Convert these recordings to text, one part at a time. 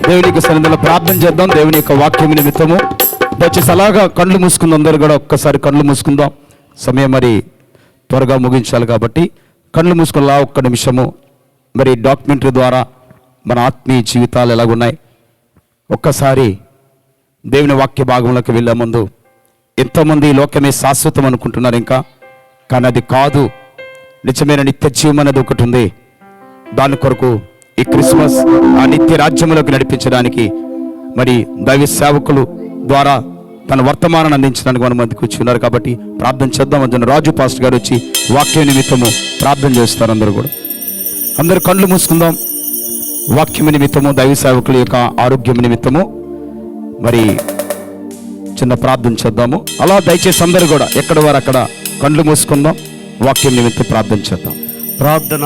దేవునికి సన్నిధిలో ప్రార్థన చేద్దాం. దేవుని యొక్క వాక్యం నిమిత్తము దయచేసి అలాగా కళ్ళు మూసుకుందాం. అందరూ కూడా ఒక్కసారి కళ్ళు మూసుకుందాం. సమయం మరి త్వరగా ముగించాలి కాబట్టి కళ్ళు మూసుకుని ఒక్క నిమిషము మరి డాక్యుమెంటరీ ద్వారా మన ఆత్మీయ జీవితాలు ఎలాగున్నాయి ఒక్కసారి దేవుని వాక్య భాగంలోకి వెళ్ళే ముందు ఎంతోమంది లోకమే శాశ్వతం అనుకుంటున్నారు, ఇంకా కానీ అది కాదు. నిజమైన నిత్య జీవం అనేది ఒకటి ఉంది. దాని కొరకు ఈ క్రిస్మస్ ఆ నిత్య రాజ్యంలోకి నడిపించడానికి మరి దైవ సేవకులు ద్వారా తన వర్తమానాన్ని అందించడానికి మన మందికి వచ్చి ఉన్నారు కాబట్టి ప్రార్థన చేద్దాం. అందులో రాజు పాస్టర్ గారు వచ్చి వాక్య నిమిత్తము ప్రార్థన చేస్తారు. అందరూ కళ్ళు మూసుకుందాం. వాక్యం నిమిత్తము దైవ సేవకుల యొక్క ఆరోగ్యం నిమిత్తము మరి చిన్న ప్రార్థన చేద్దాము. అలా దయచేసి అందరూ కూడా ఎక్కడ వారు అక్కడ కళ్ళు మూసుకుందాం. వాక్యం నిమిత్తం ప్రార్థన చేద్దాం. ప్రార్థన.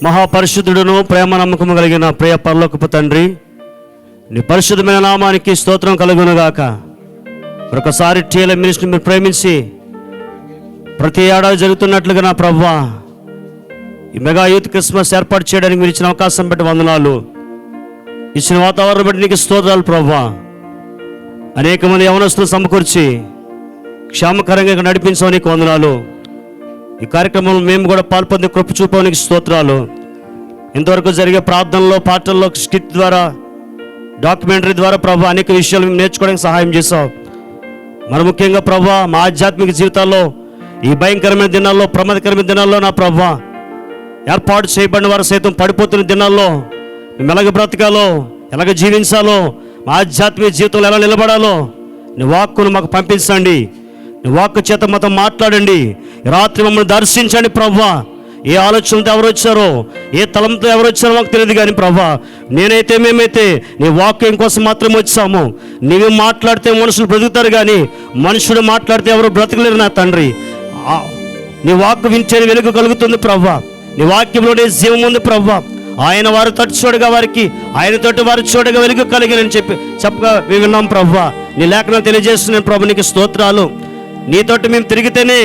మహాపరిశుద్ధుడును ప్రేమ నమ్మకము కలిగిన ప్రియ పరలోకపు తండ్రి, నీ పరిశుద్ధమైన నామానికి స్తోత్రం కలుగునుగాక. మరొకసారి టీఎల్ఎం మినిస్ట్రీని మీరు ప్రేమించి ప్రతి ఏడాది జరుగుతున్నట్లుగా నా ప్రభువా ఈ మెగా యూత్ క్రిస్మస్ ఏర్పాటు చేయడానికి మీరు ఇచ్చిన అవకాశం బట్టి వందనాలు. ఇచ్చిన వాతావరణం బట్టి నీకు స్తోత్రాలు ప్రభువా. అనేక మంది యవనస్తులు సమకూర్చి క్షేమకరంగా నడిపించవు నీకు వందనాలు. ఈ కార్యక్రమంలో మేము కూడా పాల్పొంది కృప చూపడానికి స్తోత్రాలు. ఇంతవరకు జరిగే ప్రార్థనలో, పాటల్లో, స్కిట్ ద్వారా, డాక్యుమెంటరీ ద్వారా ప్రభు అనేక విషయాలు మేము నేర్చుకోవడానికి సహాయం చేశావు. మరి ముఖ్యంగా ప్రభు మా ఆధ్యాత్మిక జీవితాల్లో ఈ భయంకరమైన దినాల్లో, ప్రమాదకరమైన దినాల్లో నా ప్రభు ఏర్పాటు చేయబడిన వారు సైతం పడిపోతున్న దినాల్లో మేము ఎలాగ బ్రతకాలో, ఎలాగ జీవించాలో, మా ఆధ్యాత్మిక జీవితంలో ఎలా నిలబడాలో నీ వాక్కును మాకు పంపించండి. నీ వాక్కు చేత మాతో మాట్లాడండి. రాత్రి మమ్మల్ని దర్శించండి ప్రభువా. ఏ ఆలోచనతో ఎవరు వచ్చారో, ఏ తలంతో ఎవరు వచ్చారో మాకు తెలియదు కానీ ప్రభువా, నేనైతే మేమైతే నీ వాక్యం కోసం మాత్రమే వచ్చాము. నీవు మాట్లాడితే మనుషులు బ్రతుకుతారు కానీ మనుషుడు మాట్లాడితే ఎవరు బ్రతకలేరు నా తండ్రి. నీ వాక్కు వింటే వెలుగు కలుగుతుంది ప్రభువా. నీ వాక్యంలోనే జీవం ఉంది ప్రభువా. ఆయన వారు తట్టు చూడగా వారికి, ఆయన తోటి వారు చూడగా వెలుగు కలిగినని చెప్పగా విన్నాం ప్రభువా. నీ లేఖనం తెలియజేస్తున్నాను ప్రభు, నీకు స్తోత్రాలు. నీతోటి మేము తిరిగితేనే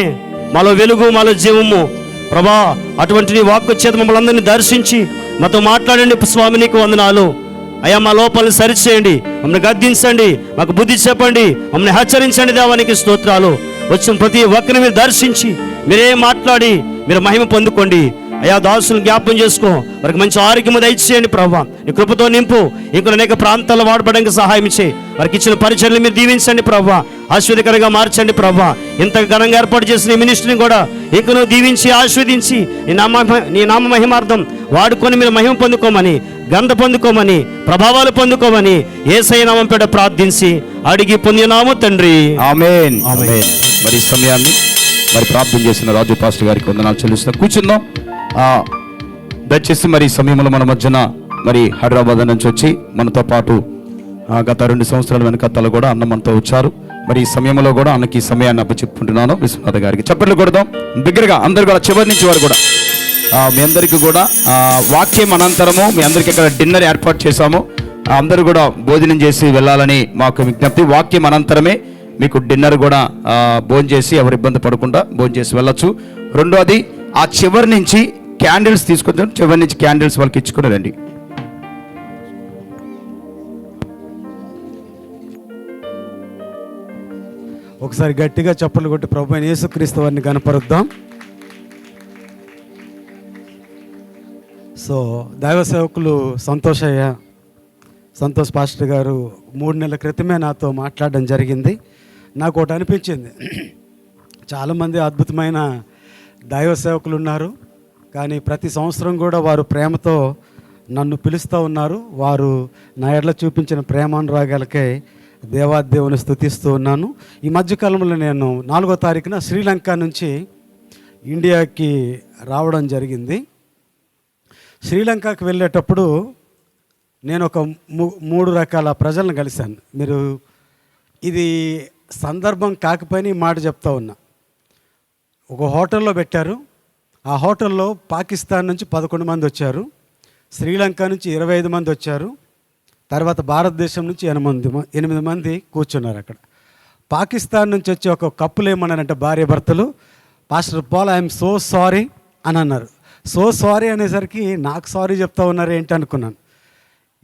మాలో వెలుగు, మాలో జీవము ప్రభా. అటువంటి నీ వాక్కు చేత మమ్మల్ని అందరినీ దర్శించి మాతో మాట్లాడండి స్వామి, నీకు వందనాలు. అయ్యా మా లోపాలను సరిచేయండి, మమ్మల్ని గద్దించండి, మాకు బుద్ధి చెప్పండి, మమ్మల్ని హెచ్చరించండి దేవానికి స్తోత్రాలు. వచ్చిన ప్రతి ఒక్కరిని మీరు దర్శించి మీరే మాట్లాడి మీరు మహిమ పొందుకోండి. అయ్యా దాసులను జ్ఞాపం చేసుకో, వారికి మంచి ఆరోగ్యము దయచేయండి ప్రభా. నీ కృపతో నింపు. ఇంకా అనేక ప్రాంతాల్లో వాడబడడానికి సహాయం చేయి. వారికి ఇచ్చిన పరిచర్లు మీరు దీవించండి ప్రభా. ఆశీర్వదకరంగా మార్చండి ప్రభా. ఇంత ఘనంగా ఏర్పాటు చేసిన ఈ మినిస్ట్రీని కూడా ఇంక నువ్వు దీవించి ఆశీర్వదించి నీ నామ మహిమార్థం వాడుకొని మీరు మహిమ పొందుకోమని, గంధ పొందుకోమని, ప్రభావాలు పొందుకోమని యేసయ్య నామం పేట ప్రార్థించి అడిగి పొందినాము తండ్రి, ఆమేన్. ఆమేన్. మరి సమయాన్ని మరి ప్రార్థన చేసిన రాజు పాస్టర్ గారికి వందనాలు చెల్లిస్తున్నాం. కూర్చుందాం. దయచేసి మరి సమయంలో మన మధ్యన మరి హైదరాబాద్ నుంచి వచ్చి మనతో పాటు గత 2 సంవత్సరాల వెనకత్తలు కూడా అన్న మనతో వచ్చారు. మరి ఈ సమయంలో కూడా అన్నకి ఈ సమయాన్ని అప్పచెప్పుకుంటున్నాను విశ్వనాథ గారికి. చప్పట్లు కొడదాం దగ్గరగా అందరు కూడా. చివరి నుంచి వారు కూడా మీ అందరికీ కూడా వాక్యం అనంతరము మీ అందరికీ ఇక్కడ డిన్నర్ ఏర్పాటు చేశాము. అందరూ కూడా భోజనం చేసి వెళ్ళాలని మాకు విజ్ఞప్తి. వాక్యం అనంతరమే మీకు డిన్నర్ కూడా భోజనం చేసి ఎవరు ఇబ్బంది పడకుండా భోజనం చేసి వెళ్ళచ్చు. రెండోది ఆ చివరి నుంచి క్యాండిల్స్ తీసుకొచ్చాం. చివరి నుంచి క్యాండిల్స్ వాళ్ళకి ఇచ్చుకుని రండి. ఒకసారి గట్టిగా చప్పట్లు కొట్టి ప్రభు అయిన యేసుక్రీస్తు వారిని కనపరుద్దాం. సో దైవ సేవకులు సంతోష్ పాస్టర్ గారు 3 నెలల క్రితమే నాతో మాట్లాడడం జరిగింది. నాకు ఒకటి అనిపించింది, చాలామంది అద్భుతమైన దైవ సేవకులు ఉన్నారు, కానీ ప్రతి సంవత్సరం కూడా వారు ప్రేమతో నన్ను పిలుస్తూ ఉన్నారు. వారు నా ఎడల చూపించిన ప్రేమానురాగాలకే దేవాదేవుని స్తుతిస్తూ ఉన్నాను. ఈ మధ్యకాలంలో నేను 4వ తారీఖున శ్రీలంక నుంచి ఇండియాకి రావడం జరిగింది. శ్రీలంకకి వెళ్ళేటప్పుడు నేను ఒక 3 రకాల ప్రజలను కలిశాను. మీరు ఇది సందర్భం కాకపోయినా ఈ మాట చెప్తా ఉన్నా. ఒక హోటల్లో పెట్టారు. ఆ హోటల్లో పాకిస్తాన్ నుంచి 11 మంది వచ్చారు, శ్రీలంక నుంచి 25 మంది వచ్చారు, తర్వాత భారతదేశం నుంచి 8 మంది కూర్చున్నారు అక్కడ. పాకిస్తాన్ నుంచి వచ్చి ఒక కప్పులు ఏమన్నారంటే భార్య భర్తలు, pastor Paul I'm so sorry అని అన్నారు. సో సారీ అనేసరికి నాకు సారీ చెప్తా ఉన్నారు ఏంటి అనుకున్నాను.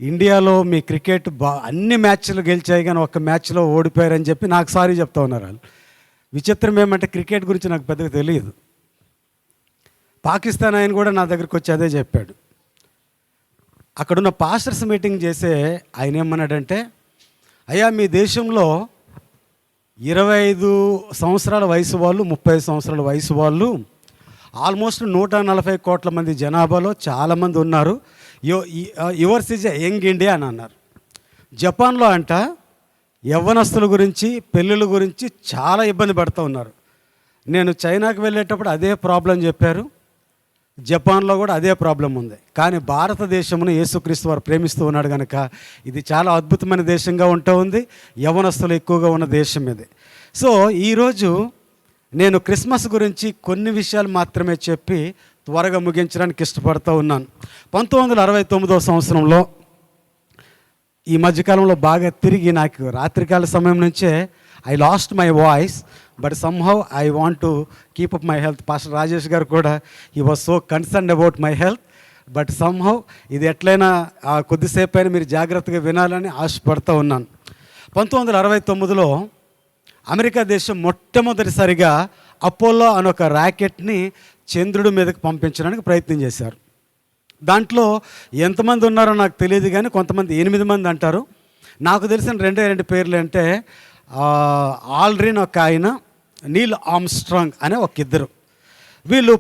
ఇండియాలో మీ క్రికెట్ అన్ని మ్యాచ్లు గెలిచాయి కానీ ఒక్క మ్యాచ్లో ఓడిపోయారని చెప్పి నాకు సారీ చెప్తా ఉన్నారు వాళ్ళు. విచిత్రం ఏమంటే క్రికెట్ గురించి నాకు పెద్దగా తెలియదు. పాకిస్తాన్ ఆయన కూడా నా దగ్గరికి వచ్చి అదే చెప్పాడు. అక్కడున్న పాస్టర్స్ మీటింగ్ చేసే ఆయన ఏమన్నాడంటే, అయ్యా మీ దేశంలో 25 సంవత్సరాల వయసు వాళ్ళు, 30 సంవత్సరాల వయసు వాళ్ళు ఆల్మోస్ట్ 140 కోట్ల మంది జనాభాలో చాలామంది ఉన్నారు. యువర్స్ ఈజ్ యంగ్ ఇండియా అని అన్నారు. జపాన్లో అంట యవ్వనస్తుల గురించి, పెళ్ళిళ్ళ గురించి చాలా ఇబ్బంది పడుతూ ఉన్నారు. నేను చైనాకి వెళ్ళేటప్పుడు అదే ప్రాబ్లం చెప్పారు. జపాన్లో కూడా అదే ప్రాబ్లం ఉంది. కానీ భారతదేశమును యేసుక్రీస్తు వారు ప్రేమిస్తూ ఉన్నాడు కనుక ఇది చాలా అద్భుతమైన దేశంగా ఉంటూ ఉంది. యవ్వనస్తులు ఎక్కువగా ఉన్న దేశం ఇది. సో ఈరోజు నేను క్రిస్మస్ గురించి కొన్ని విషయాలు మాత్రమే చెప్పి త్వరగా ముగించడానికి ఇష్టపడుతూ ఉన్నాను. 1969 సంవత్సరంలో ఈ మధ్యకాలంలో బాగా తిరిగి నాకు రాత్రికాల సమయం నుంచే I lost my voice, but somehow I want to keep up my health. Pastor Rajesh గారు కూడా he was so concerned about my health, but somehow ఇది ఎట్లయినా కొద్దిసేపు అయినా మీరు జాగ్రత్తగా వినాలని ఆశపడుతూ ఉన్నాను. 1969లో అమెరికా దేశం మొట్టమొదటిసారిగా అపోలో అనే ఒక ర్యాకెట్ని చంద్రుడి మీదకి పంపించడానికి ప్రయత్నం చేశారు. దాంట్లో ఎంతమంది ఉన్నారో నాకు తెలియదు కానీ కొంతమంది 8 మంది అంటారు. నాకు తెలిసిన 2 పేర్లు అంటే ఆల్డ్రిన్ ఒక ఆయన, నీల్ ఆర్మ్స్ట్రాంగ్ అనే ఒక ఇద్దరు. వీళ్ళు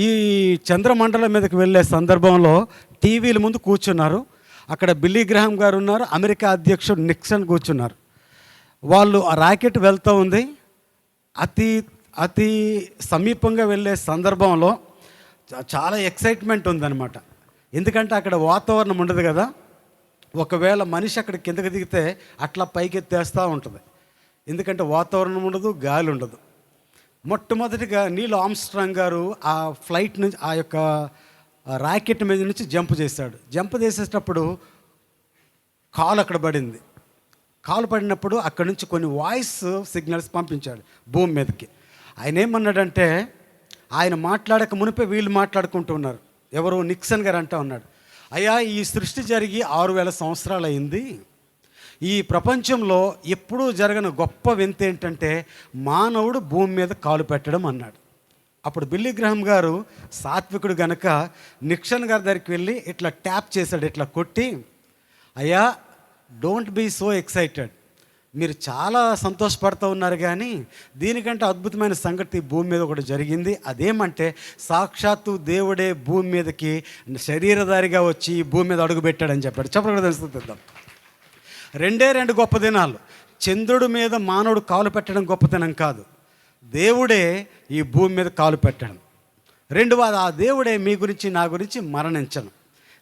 ఈ చంద్రమండలం మీదకి వెళ్ళే సందర్భంలో టీవీల ముందు కూర్చున్నారు. అక్కడ బిల్లీ గ్రహాం గారు ఉన్నారు, అమెరికా అధ్యక్షుడు నిక్సన్ కూర్చున్నారు. వాళ్ళు ఆ రాకెట్ వెళ్తూ ఉంది. అతి సమీపంగా వెళ్ళే సందర్భంలో చాలా ఎక్సైట్మెంట్ ఉందన్నమాట. ఎందుకంటే అక్కడ వాతావరణం ఉండదు కదా. ఒకవేళ మనిషి అక్కడ కిందకి దిగితే అట్లా పైకెత్తేస్తూ ఉంటుంది. ఎందుకంటే వాతావరణం ఉండదు, గాలి ఉండదు. మొట్టమొదటిగా నీల్ ఆర్మ్స్ట్రాంగ్ గారు ఆ ఫ్లైట్ నుంచి, ఆ యొక్క రాకెట్ మీద నుంచి జంప్ చేశాడు. జంప్ చేసేటప్పుడు కాలు అక్కడ పడింది. కాలు పడినప్పుడు అక్కడ నుంచి కొన్ని వాయిస్ సిగ్నల్స్ పంపించాడు భూమి మీదకి. ఆయన ఏమన్నాడంటే, ఆయన మాట్లాడక మునిపే వీళ్ళు మాట్లాడుకుంటూ ఉన్నారు. ఎవరు? నిక్సన్ గారు అంటూ ఉన్నాడు, అయ్యా ఈ సృష్టి జరిగి 6000 సంవత్సరాలు అయింది. ఈ ప్రపంచంలో ఎప్పుడూ జరగని గొప్ప వింత ఏంటంటే మానవుడు భూమి మీద కాలు పెట్టడం అన్నాడు. అప్పుడు బిల్లీ గ్రహాం గారు సాత్వికుడు గనక నిక్సన్ గారి దగ్గరికి వెళ్ళి ఇట్లా ట్యాప్ చేశాడు, ఇట్లా కొట్టి, అయ్యా డోంట్ బీ సో ఎక్సైటెడ్, మీరు చాలా సంతోషపడుతూ ఉన్నారు కానీ దీనికంటే అద్భుతమైన సంగతి భూమి మీద ఒకటి జరిగింది. అదేమంటే సాక్షాత్తు దేవుడే భూమి మీదకి శరీరధారిగా వచ్చి భూమి మీద అడుగుపెట్టాడని చెప్పాడు. చెప్పడం తెలుస్తుందాం. 2 గొప్ప దినాలు. చంద్రుడి మీద మానవుడు కాలు పెట్టడం గొప్పతనం కాదు, దేవుడే ఈ భూమి మీద కాలు పెట్టడం. 2 ఆ దేవుడే మీ గురించి నా గురించి మరణించను.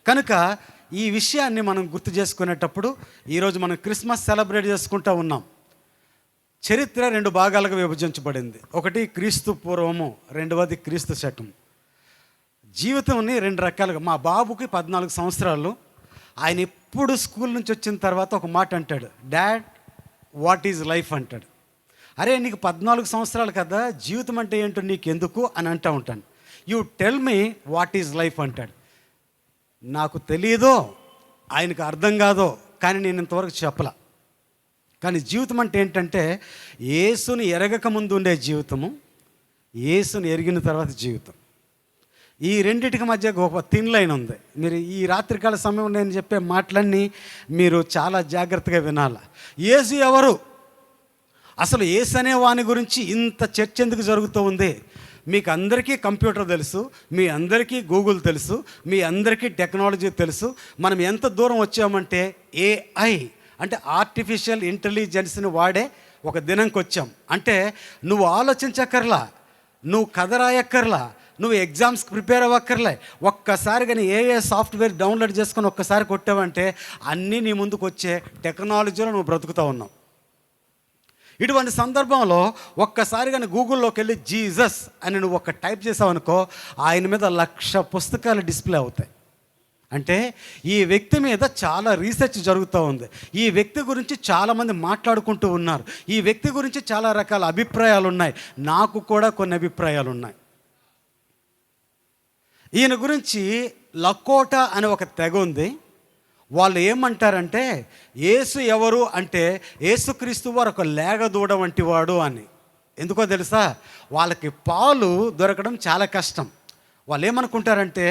కనుక ఈ విషయాన్ని మనం గుర్తు చేసుకునేటప్పుడు ఈరోజు మనం క్రిస్మస్ సెలబ్రేట్ చేసుకుంటూ ఉన్నాం. చరిత్ర 2 భాగాలుగా విభజించబడింది. ఒకటి క్రీస్తు పూర్వము, 2వది క్రీస్తు శకం. జీవితంని 2 రకాలుగా. మా బాబుకి 14 సంవత్సరాలు. ఆయన ఎప్పుడు స్కూల్ నుంచి వచ్చిన తర్వాత ఒక మాట అంటాడు, డాడ్ వాట్ ఈజ్ లైఫ్ అంటాడు. అరే నీకు 14 సంవత్సరాలు కదా, జీవితం అంటే ఏంటో నీకు ఎందుకు అని అంటూ ఉంటాను. You tell me what is life అంటాడు. నాకు తెలియదో, ఆయనకు అర్థం కాదో, కానీ నేను ఇంతవరకు చెప్పలా. కానీ జీవితం అంటే ఏంటంటే యేసుని ఎరగక ముందు ఉండే జీవితము, యేసుని ఎరిగిన తర్వాత జీవితం. ఈ రెండిటికి మధ్య ఒక థిన్ లైన్ ఉంది. మీరు ఈ రాత్రికాల సమయం నేను చెప్పే మాటలన్నీ మీరు చాలా జాగ్రత్తగా వినాలి. యేసు ఎవరు? అసలు యేసు అనే వాని గురించి ఇంత చర్చ ఎందుకు జరుగుతూ ఉంది? మీకు అందరికీ కంప్యూటర్ తెలుసు, మీ అందరికీ గూగుల్ తెలుసు, మీ అందరికీ టెక్నాలజీ తెలుసు. మనం ఎంత దూరం వచ్చామంటే AI అంటే ఆర్టిఫిషియల్ ఇంటెలిజెన్స్ని వాడే ఒక దినంకి వచ్చాం. అంటే నువ్వు ఆలోచించక్కర్లా, నువ్వు కథ రాయక్కర్లా, నువ్వు ఎగ్జామ్స్కి ప్రిపేర్ అవ్వక్కర్లే. ఒక్కసారి కానీ ఏ సాఫ్ట్వేర్ డౌన్లోడ్ చేసుకొని ఒక్కసారి కొట్టావంటే అన్నీ నీ ముందుకు వచ్చే టెక్నాలజీలో నువ్వు బ్రతుకుతూ ఉన్నావు. ఇటువంటి సందర్భంలో ఒక్కసారి కానీ గూగుల్లోకి వెళ్ళి జీసస్ అని నువ్వు ఒక టైప్ చేసావనుకో, ఆయన మీద 1,00,000 పుస్తకాలు డిస్ప్లే అవుతాయి. అంటే ఈ వ్యక్తి మీద చాలా రీసెర్చ్ జరుగుతూ ఉంది. ఈ వ్యక్తి గురించి చాలామంది మాట్లాడుకుంటూ ఉన్నారు. ఈ వ్యక్తి గురించి చాలా రకాల అభిప్రాయాలు ఉన్నాయి. నాకు కూడా కొన్ని అభిప్రాయాలు ఉన్నాయి. ఈయన గురించి లకోటా అనే ఒక తెగ ఉంది. వాళ్ళు ఏమంటారంటే యేసు ఎవరు అంటే యేసుక్రీస్తు వారు ఒక లేగదూడ వంటి వాడు అని. ఎందుకో తెలుసా? వాళ్ళకి పాలు దొరకడం చాలా కష్టం. వాళ్ళు ఏమనుకుంటారంటే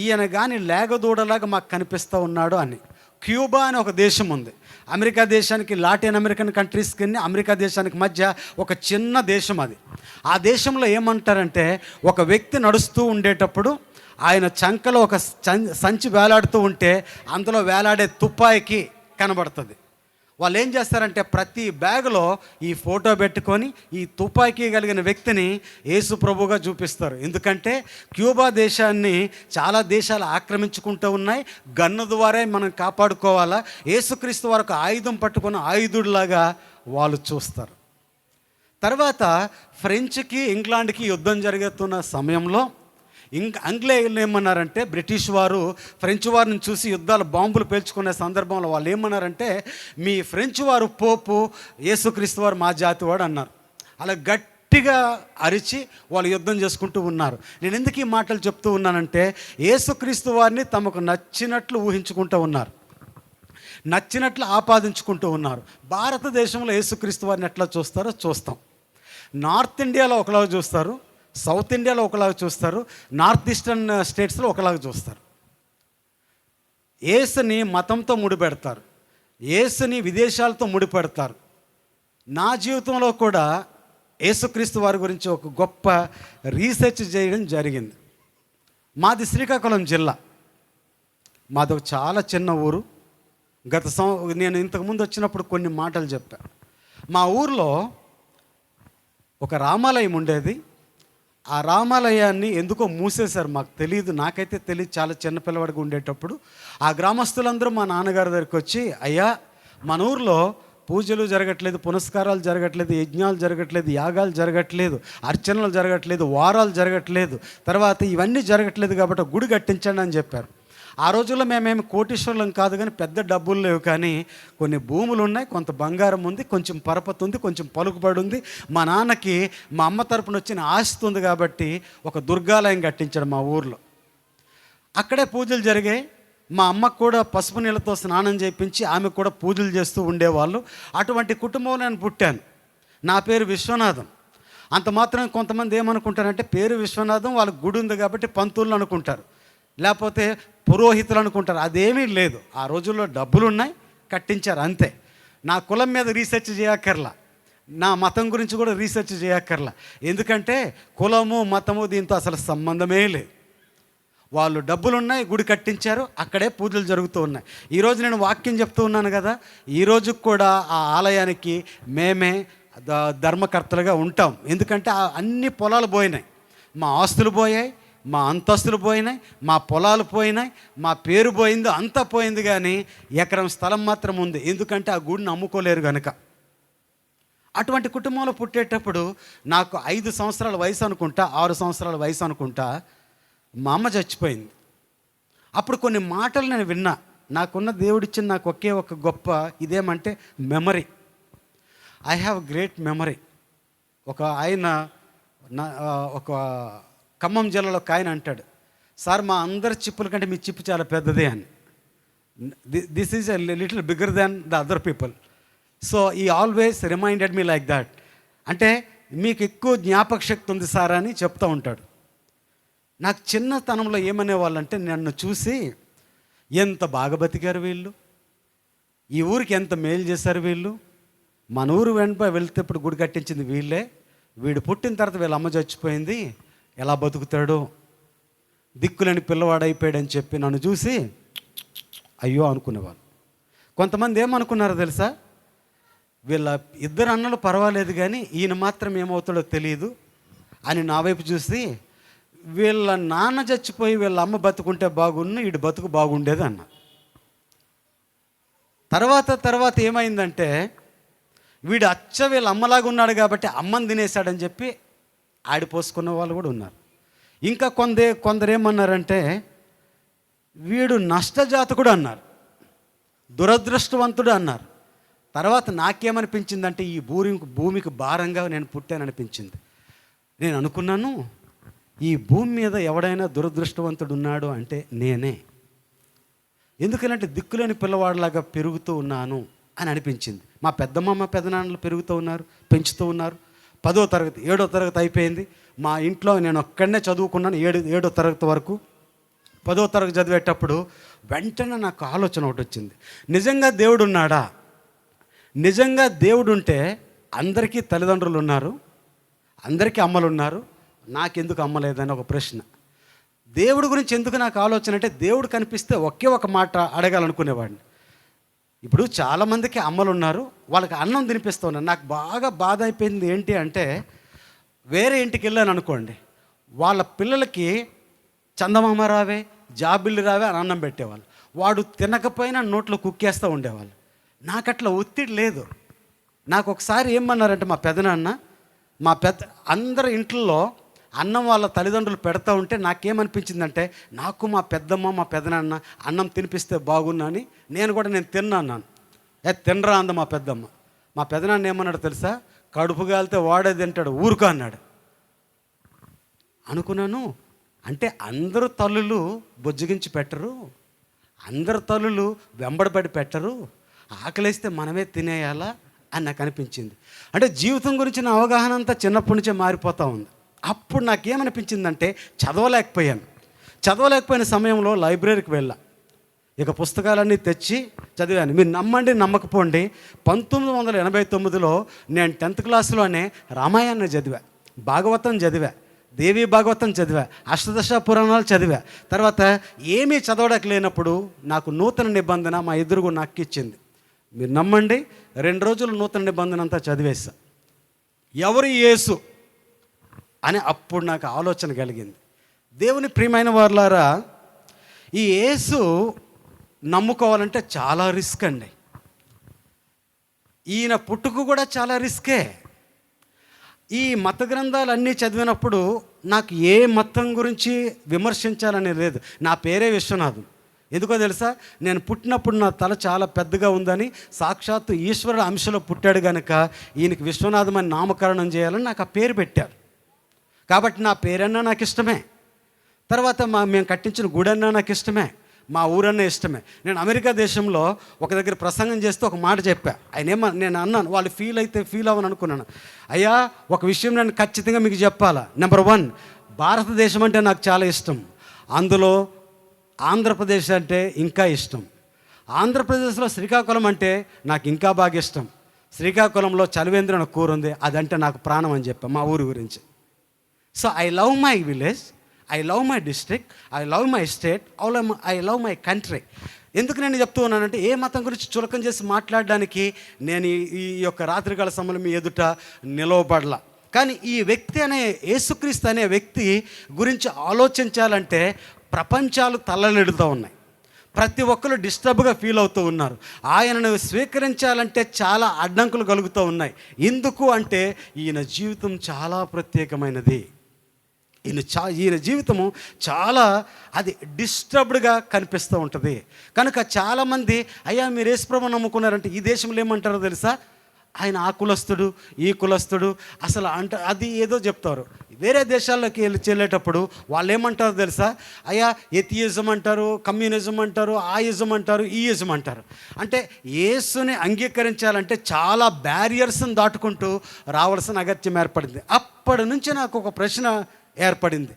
ఈయన కానీ లేగదూడలాగా మాకు కనిపిస్తూ ఉన్నాడు అని. క్యూబా అని ఒక దేశం ఉంది. అమెరికా దేశానికి, లాటిన్ అమెరికన్ కంట్రీస్కి, అమెరికా దేశానికి మధ్య ఒక చిన్న దేశం అది. ఆ దేశంలో ఏమంటారంటే ఒక వ్యక్తి నడుస్తూ ఉండేటప్పుడు ఆయన చంకలో ఒక సంచి వేలాడుతూ ఉంటే అందులో వేలాడే తుపాయికి కనబడుతుంది. వాళ్ళు ఏం చేస్తారంటే ప్రతి బ్యాగులో ఈ ఫోటో పెట్టుకొని ఈ తుపాకీ కలిగిన వ్యక్తిని యేసు ప్రభువుగా చూపిస్తారు. ఎందుకంటే క్యూబా దేశాన్ని చాలా దేశాలు ఆక్రమించుకుంటూ ఉన్నాయి. గన్ను ద్వారా మనం కాపాడుకోవాలా, యేసుక్రీస్తు వరకు ఆయుధం పట్టుకున్న ఆయుధుడిలాగా వాళ్ళు చూస్తారు. తర్వాత ఫ్రెంచ్కి ఇంగ్లాండ్కి యుద్ధం జరుగుతున్న సమయంలో ఆంగ్లేయులు ఏమన్నారంటే, బ్రిటిష్ వారు ఫ్రెంచ్ వారిని చూసి యుద్ధాలు బాంబులు పేల్చుకునే సందర్భంలో వాళ్ళు ఏమన్నారంటే మీ ఫ్రెంచ్ వారు పోపు, యేసుక్రీస్తు వారు మా జాతి వాడు అన్నారు. అలా గట్టిగా అరిచి వాళ్ళు యుద్ధం చేసుకుంటూ ఉన్నారు. నేను ఎందుకు ఈ మాటలు చెప్తూ ఉన్నానంటే యేసుక్రీస్తు వారిని తమకు నచ్చినట్లు ఊహించుకుంటూ ఉన్నారు, నచ్చినట్లు ఆపాదించుకుంటూ ఉన్నారు. భారతదేశంలో యేసుక్రీస్తు వారిని ఎట్లా చూస్తారో చూస్తాం. నార్త్ ఇండియాలో ఒకలాగా చూస్తారు, సౌత్ ఇండియాలో ఒకలాగా చూస్తారు, నార్త్ ఈస్టర్న్ స్టేట్స్లో ఒకలాగా చూస్తారు. యేసుని మతంతో ముడిపెడతారు, యేసుని విదేశాలతో ముడిపెడతారు. నా జీవితంలో కూడా యేసుక్రీస్తు వారి గురించి ఒక గొప్ప రీసెర్చ్ చేయడం జరిగింది. మాది శ్రీకాకుళం జిల్లా. మాది ఒక చాలా చిన్న ఊరు. నేను ఇంతకుముందు వచ్చినప్పుడు కొన్ని మాటలు చెప్పాను. మా ఊర్లో ఒక రామాలయం ఉండేది. ఆ రామాలయాన్ని ఎందుకో మూసేశారు, మాకు తెలియదు, నాకైతే తెలియదు. చాలా చిన్న పిల్లవాడిగా ఉండేటప్పుడు ఆ గ్రామస్తులందరూ మా నాన్నగారి దగ్గరికి వచ్చి, అయ్యా మన ఊర్లో పూజలు జరగట్లేదు, పునస్కారాలు జరగట్లేదు, యజ్ఞాలు జరగట్లేదు, యాగాలు జరగట్లేదు, అర్చనలు జరగట్లేదు, వారాలు జరగట్లేదు, తర్వాత ఇవన్నీ జరగట్లేదు కాబట్టి గుడి కట్టించండి అని చెప్పారు. ఆ రోజుల్లో మేమేమి కోటీశ్వరులం కాదు, కానీ పెద్ద డబ్బులు లేవు, కానీ కొన్ని భూములు ఉన్నాయి, కొంత బంగారం ఉంది, కొంచెం పరపతి ఉంది, కొంచెం పలుకుబడి ఉంది. మా నాన్నకి మా అమ్మ తరపున వచ్చిన ఆస్తి ఉంది కాబట్టి ఒక దుర్గాలయం కట్టించాడు మా ఊర్లో. అక్కడే పూజలు జరిగాయి. మా అమ్మకు కూడా పసుపు నీళ్ళతో స్నానం చేయించి ఆమెకు కూడా పూజలు చేస్తూ ఉండేవాళ్ళు. అటువంటి కుటుంబంలో నేను పుట్టాను. నా పేరు విశ్వనాథం. అంత మాత్రం కొంతమంది ఏమనుకుంటారంటే పేరు విశ్వనాథం, వాళ్ళకి గుడి ఉంది కాబట్టి పంతులు అనుకుంటారు, లేకపోతే పురోహితులు అనుకుంటారు. అదేమీ లేదు. ఆ రోజుల్లో డబ్బులు ఉన్నాయి, కట్టించారు అంతే. నా కులం మీద రీసెర్చ్ చేయక్కర్లా, నా మతం గురించి కూడా రీసెర్చ్ చేయక్కర్లా. ఎందుకంటే కులము మతము దీంతో అసలు సంబంధమే లేదు. వాళ్ళు డబ్బులున్నాయి, గుడి కట్టించారు, అక్కడే పూజలు జరుగుతూ ఉన్నాయి. ఈరోజు నేను వాక్యం చెప్తూ ఉన్నాను కదా, ఈరోజు కూడా ఆ ఆలయానికి మేమే ధర్మకర్తలుగా ఉంటాం. ఎందుకంటే అన్ని పొలాలు పోయినాయి, మా ఆస్తులు పోయాయి, మా అంతస్తులు పోయినాయి, మా పొలాలు పోయినాయి, మా పేరు పోయింది, అంతా పోయింది, కానీ ఎకరం స్థలం మాత్రం ఉంది. ఎందుకంటే ఆ గుడిని అమ్ముకోలేరు కనుక. అటువంటి కుటుంబంలో పుట్టేటప్పుడు నాకు 5 సంవత్సరాల వయసు అనుకుంటా, 6 సంవత్సరాల వయసు అనుకుంటా, మా అమ్మ చచ్చిపోయింది. అప్పుడు కొన్ని మాటలు నేను విన్నా. నాకున్న దేవుడిచ్చిన నాకు ఒకే ఒక గొప్ప ఇదేమంటే memory. I have great memory. ఒక ఆయన ఒక ఖమ్మం జిల్లాలో ఒక ఆయన అంటాడు, సార్ మా అందరి చిప్పుల కంటే మీ చిప్పు చాలా పెద్దదే అని. This is a little bigger than the other people. So he always reminded me like that. అంటే మీకు ఎక్కువ జ్ఞాపక శక్తి ఉంది సార్ అని చెప్తూ ఉంటాడు. నాకు చిన్నతనంలో ఏమనేవాళ్ళంటే, నన్ను చూసి ఎంత బాగా బతికారు వీళ్ళు, ఈ ఊరికి ఎంత మేలు చేశారు వీళ్ళు, మన ఊరు వెళ్తే ఇప్పుడు గుడి కట్టించింది వీళ్ళే, వీడు పుట్టిన తర్వాత వీళ్ళ అమ్మ చచ్చిపోయింది, ఎలా బతుకుతాడు, దిక్కులేని పిల్లవాడైపోయాడని చెప్పి నన్ను చూసి అయ్యో అనుకునేవాళ్ళు. కొంతమంది ఏమనుకున్నారో తెలుసా, వీళ్ళ ఇద్దరు అన్నలు పర్వాలేదు కానీ ఈయన మాత్రం ఏమవుతాడో తెలియదు అని నా వైపు చూసి, వీళ్ళ నాన్న చచ్చిపోయి వీళ్ళ అమ్మ బతుకుంటే బాగుండు, వీడు బతుకు బాగుండేది అన్న. తర్వాత ఏమైందంటే, వీడు అచ్చ వీళ్ళ అమ్మలాగా ఉన్నాడు కాబట్టి అమ్మని తినేశాడని చెప్పి ఆడిపోసుకున్న వాళ్ళు కూడా ఉన్నారు. ఇంకా కొందరు ఏమన్నారంటే, వీడు నష్టజాతకుడు అన్నారు, దురదృష్టవంతుడు అన్నారు. తర్వాత నాకేమనిపించిందంటే, ఈ భూమికి భారంగా నేను పుట్టాననిపించింది. నేను అనుకున్నాను, ఈ భూమి మీద ఎవడైనా దురదృష్టవంతుడు ఉన్నాడు అంటే నేనే. ఎందుకంటే దిక్కులేని పిల్లవాడిలాగా పెరుగుతూ ఉన్నాను అని అనిపించింది. మా పెద్దమ్మ మా పెదనాన్నలు పెరుగుతూ ఉన్నారు, పెంచుతూ ఉన్నారు. 10వ తరగతి 7వ తరగతి అయిపోయింది. మా ఇంట్లో నేను ఒక్కడనే చదువుకున్నాను 7వ తరగతి వరకు. 10వ తరగతి చదివేటప్పుడు వెంటనే నాకు ఆలోచన ఒకటి వచ్చింది. నిజంగా దేవుడు ఉన్నాడా? నిజంగా దేవుడు ఉంటే అందరికీ తల్లిదండ్రులు ఉన్నారు, అందరికీ అమ్మలు ఉన్నారు, నాకెందుకు అమ్మ లేదని ఒక ప్రశ్న. దేవుడి గురించి ఎందుకు నాకు ఆలోచన అంటే, దేవుడు కనిపిస్తే ఒకే ఒక మాట అడగాలనుకునేవాడిని. ఇప్పుడు చాలామందికి అమ్మలు ఉన్నారు, వాళ్ళకి అన్నం తినిపిస్తూ ఉన్నారు. నాకు బాగా బాధ అయిపోయింది ఏంటి అంటే, వేరే ఇంటికి వెళ్ళాను అనుకోండి, వాళ్ళ పిల్లలకి చందమామ రావే, జాబిల్లి రావే అని అన్నం పెట్టేవాళ్ళు. వాడు తినకపోయినా నోట్లో కుక్కేస్తూ ఉండేవాళ్ళు. నాకు అట్లా ఒత్తిడి లేదు. నాకు ఒకసారి ఏమన్నారంటే మా పెద్ద అందరి ఇంట్లో అన్నం వాళ్ళ తల్లిదండ్రులు పెడతా ఉంటే నాకేమనిపించిందంటే, నాకు మా పెద్దమ్మ మా పెదనాన్న అన్నం తినిపిస్తే బాగున్నాని నేను తిన్నాను. తినరా అంద మా పెద్దమ్మ. మా పెదనాన్న ఏమన్నాడు తెలుసా? కడుపు కాలితే వాడే తింటాడు, ఊరుకో అన్నాడు. అనుకున్నాను, అంటే అందరూ తల్లులు బొజ్జగించి పెట్టరు, అందరు తల్లులు వెంబడబడి పెట్టరు, ఆకలిస్తే మనమే తినేయాలా అని నాకు అనిపించింది. అంటే జీవితం గురించి నా అవగాహన అంతా చిన్నప్పటి నుంచే మారిపోతూ ఉంది. అప్పుడు నాకేమనిపించిందంటే, చదవలేకపోయిన సమయంలో లైబ్రరీకి వెళ్ళా. ఇక పుస్తకాలన్నీ తెచ్చి చదివాను. మీరు నమ్మండి నమ్మకపోండి, 1989లో నేను 10th క్లాస్లోనే రామాయణాన్ని చదివా, భాగవతం చదివా, దేవీ భాగవతం చదివా, అష్టదశ పురాణాలు చదివా. తర్వాత ఏమీ చదవడానికి లేనప్పుడు నాకు నూతన నిబంధన మా ఎదురుగు నాకు ఇచ్చింది. మీరు నమ్మండి, 2 రోజులు నూతన నిబంధన అంతా చదివేశా. ఎవరు యేసు అని అప్పుడు నాకు ఆలోచన కలిగింది. దేవుని ప్రియమైన వారులారా, ఈ యేసు నమ్ముకోవాలంటే చాలా రిస్క్ అండి. ఈయన పుట్టుకు కూడా చాలా రిస్కే. ఈ మత గ్రంథాలన్నీ చదివినప్పుడు నాకు ఏ మతం గురించి విమర్శించాలని లేదు. నా పేరే విశ్వనాథం. ఎందుకో తెలుసా? నేను పుట్టినప్పుడు నా తల చాలా పెద్దగా ఉందని, సాక్షాత్తు ఈశ్వరుడు అంశలో పుట్టాడు కనుక ఈయనకి విశ్వనాథం అని నామకరణం చేయాలని నాకు ఆ పేరు పెట్టారు. కాబట్టి నా పేరన్నా నాకు ఇష్టమే, తర్వాత మేము కట్టించిన గుడన్నా నాకు ఇష్టమే, మా ఊరన్నా ఇష్టమే. నేను అమెరికా దేశంలో ఒక దగ్గర ప్రసంగం చేస్తూ ఒక మాట చెప్పా. నేను అన్నాను, వాళ్ళు ఫీల్ అవ్వని అనుకున్నాను. అయ్యా, ఒక విషయం నేను ఖచ్చితంగా మీకు చెప్పాలా. నెంబర్ 1, భారతదేశం అంటే నాకు చాలా ఇష్టం. అందులో ఆంధ్రప్రదేశ్ అంటే ఇంకా ఇష్టం. ఆంధ్రప్రదేశ్లో శ్రీకాకుళం అంటే నాకు ఇంకా బాగా ఇష్టం. శ్రీకాకుళంలో చలివేంద్ర అనే కూర ఉంది, అదంటే నాకు ప్రాణం అని చెప్పా మా ఊరి గురించి. So I love my village, I love my district, I love my state, I love my country. ఎందుకు నేను చెప్తూ ఉన్నానంటే, ఏ మతం గురించి చులకం చేసి మాట్లాడడానికి నేను ఈ యొక్క రాత్రికాల సమయంలో మీ ఎదుట నిలవబడలా. కానీ ఈ వ్యక్తి అనే యేసుక్రీస్తు అనే వ్యక్తి గురించి ఆలోచించాలంటే ప్రపంచాలు తల్లనిడుతూ ఉన్నాయి. ప్రతి ఒక్కరు డిస్టర్బ్గా ఫీల్ అవుతూ ఉన్నారు. ఆయనను స్వీకరించాలంటే చాలా అడ్డంకులు కలుగుతూ ఉన్నాయి. ఎందుకు అంటే ఈయన జీవితం చాలా ప్రత్యేకమైనది. ఈయన జీవితము చాలా అది డిస్టర్బ్డ్గా కనిపిస్తూ ఉంటుంది. కనుక చాలామంది, అయ్యా మీరు యేసుప్రభువుని నమ్ముకున్నారంటే ఈ దేశంలో ఏమంటారో తెలుసా? ఆయన ఆ కులస్తుడు, ఈ కులస్తుడు, అసలు అది ఏదో చెప్తారు. వేరే దేశాల్లోకి వెళ్ళేటప్పుడు వాళ్ళు ఏమంటారో తెలుసా? అయ్యా ఎథియిజం అంటారు, కమ్యూనిజం అంటారు, ఆ ఇజం అంటారు, ఈ ఇజం అంటారు. అంటే యేసుని అంగీకరించాలంటే చాలా బ్యారియర్స్ని దాటుకుంటూ రావాల్సిన అగత్యం ఏర్పడింది. అప్పటి నుంచి నాకు ఒక ప్రశ్న ఏర్పడింది.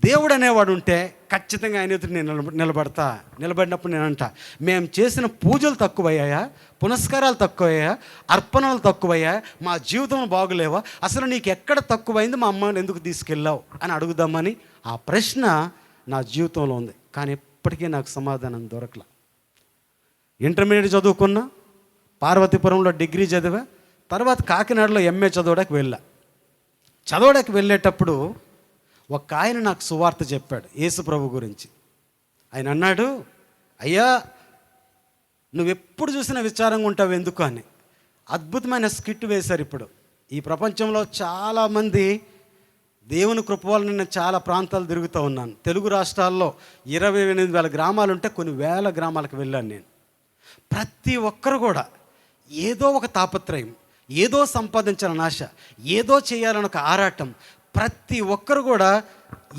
దేవుడు అనేవాడు ఉంటే ఖచ్చితంగా ఆయన ఎదురు నేను నిలబడినప్పుడు నేనంట, మేము చేసిన పూజలు తక్కువయ్యాయా, పునస్కారాలు తక్కువయ్యాయా, అర్పణలు తక్కువయ్యా, మా జీవితం బాగులేవా, అసలు నీకు ఎక్కడ తక్కువైంది, మా అమ్మని ఎందుకు తీసుకెళ్ళావు అని అడుగుదామని ఆ ప్రశ్న నా జీవితంలో ఉంది. కానీ ఎప్పటికీ నాకు సమాధానం దొరకల. ఇంటర్మీడియట్ చదువుకున్నా, పార్వతీపురంలో డిగ్రీ చదివా, తర్వాత కాకినాడలో ఎంఏ చదవడానికి వెళ్ళేటప్పుడు ఒక ఆయన నాకు సువార్త చెప్పాడు యేసు ప్రభు గురించి. ఆయన అన్నాడు, అయ్యా నువ్వెప్పుడు చూసినా విచారంగా ఉంటావు ఎందుకు అని. అద్భుతమైన స్కిట్ వేశారు. ఇప్పుడు ఈ ప్రపంచంలో చాలామంది దేవుని కృప వల్ల నేను చాలా ప్రాంతాలు తిరుగుతూ ఉన్నాను. తెలుగు రాష్ట్రాల్లో 28,000 గ్రామాలు ఉంటే కొన్ని వేల గ్రామాలకు వెళ్ళాను నేను. ప్రతి ఒక్కరు కూడా ఏదో ఒక తాపత్రయం, ఏదో సంపాదించాలని ఆశ, ఏదో చేయాలని ఒక ఆరాటం. ప్రతి ఒక్కరు కూడా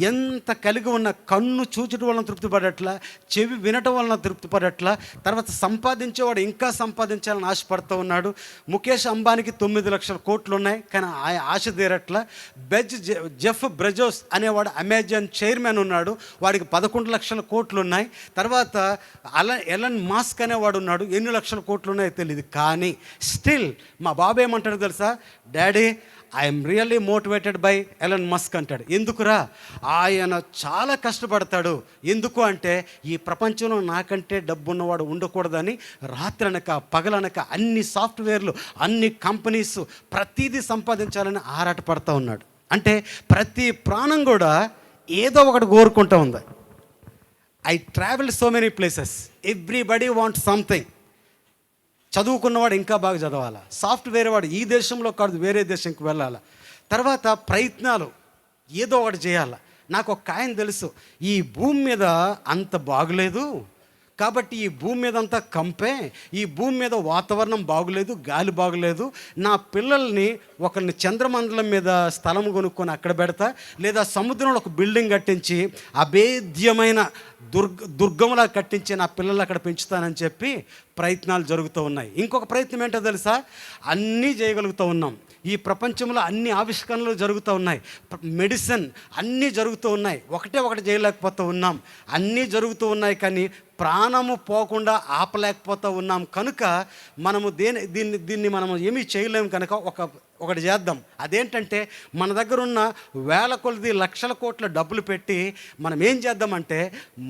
ఎంత కలిగి ఉన్న కన్ను చూచడం వలన తృప్తి పడట్లా, చెవి వినటం వలన తృప్తి పడట్లా, తర్వాత సంపాదించేవాడు ఇంకా సంపాదించాలని ఆశపడుతూ ఉన్నాడు. ముఖేష్ అంబానీకి 9 లక్షల కోట్లు ఉన్నాయి, కానీ ఆశ తీరట్లా. జెఫ్ బ్రెజోస్ అనేవాడు అమెజాన్ చైర్మన్ ఉన్నాడు, వాడికి 11 లక్షల కోట్లు ఉన్నాయి. తర్వాత ఎలన్ మాస్క్ అనేవాడు ఉన్నాడు, ఎన్ని లక్షల కోట్లు ఉన్నాయో తెలియదు. కానీ స్టిల్ మా బాబు ఏమంటాడు తెలుసా, daddy I'm really motivated by Elon Musk అంటాడు. ఎందుకురా, ఆయన చాలా కష్టపడతాడు. ఎందుకు అంటే ఈ ప్రపంచంలో నాకంటే డబ్బున్నవాడు ఉండకూడదని రాత్రనక పగలనక అన్ని సాఫ్ట్వేర్లు, అన్ని కంపెనీస్ ప్రతిదీ సంపాదించాలని ఆరాటపడుతూ ఉన్నాడు. అంటే ప్రతి ప్రాణం కూడా ఏదో ఒకటి కోరుకుంటూ ఉంది. I travel so many places, everybody want something. చదువుకున్నవాడు ఇంకా బాగా చదవాలా, సాఫ్ట్వేర్ వాడు ఈ దేశంలో కాదు వేరే దేశంకి వెళ్ళాలా, తర్వాత ప్రయత్నాలు ఏదో ఒకటి చేయాలా. నాకు ఒక ఆయన తెలుసు, ఈ భూమి మీద అంత బాగులేదు కాబట్టి ఈ భూమి మీద అంతా కంపే, ఈ భూమి మీద వాతావరణం బాగులేదు, గాలి బాగులేదు, నా పిల్లల్ని ఒకరిని చంద్రమండలం మీద స్థలం కొనుక్కొని అక్కడ పెడతా, లేదా సముద్రంలో ఒక బిల్డింగ్ కట్టించి అభేద్యమైన దుర్గంలా కట్టించి నా పిల్లలు అక్కడ పెంచుతానని చెప్పి ప్రయత్నాలు జరుగుతూ ఉన్నాయి. ఇంకొక ప్రయత్నం ఏంటో తెలుసా, అన్నీ చేయగలుగుతూ ఉన్నాం. ఈ ప్రపంచంలో అన్ని ఆవిష్కరణలు జరుగుతూ ఉన్నాయి, మెడిసిన్ అన్నీ జరుగుతూ ఉన్నాయి, ఒకటి చేయలేకపోతూ ఉన్నాం. అన్నీ జరుగుతూ ఉన్నాయి కానీ ప్రాణము పోకుండా ఆపలేకపోతూ ఉన్నాం. కనుక మనము దీన్ని మనము ఏమీ చేయలేము. కనుక ఒకటి చేద్దాం. అదేంటంటే మన దగ్గర ఉన్న వేల కొలది లక్షల కోట్ల డబ్బులు పెట్టి మనం ఏం చేద్దామంటే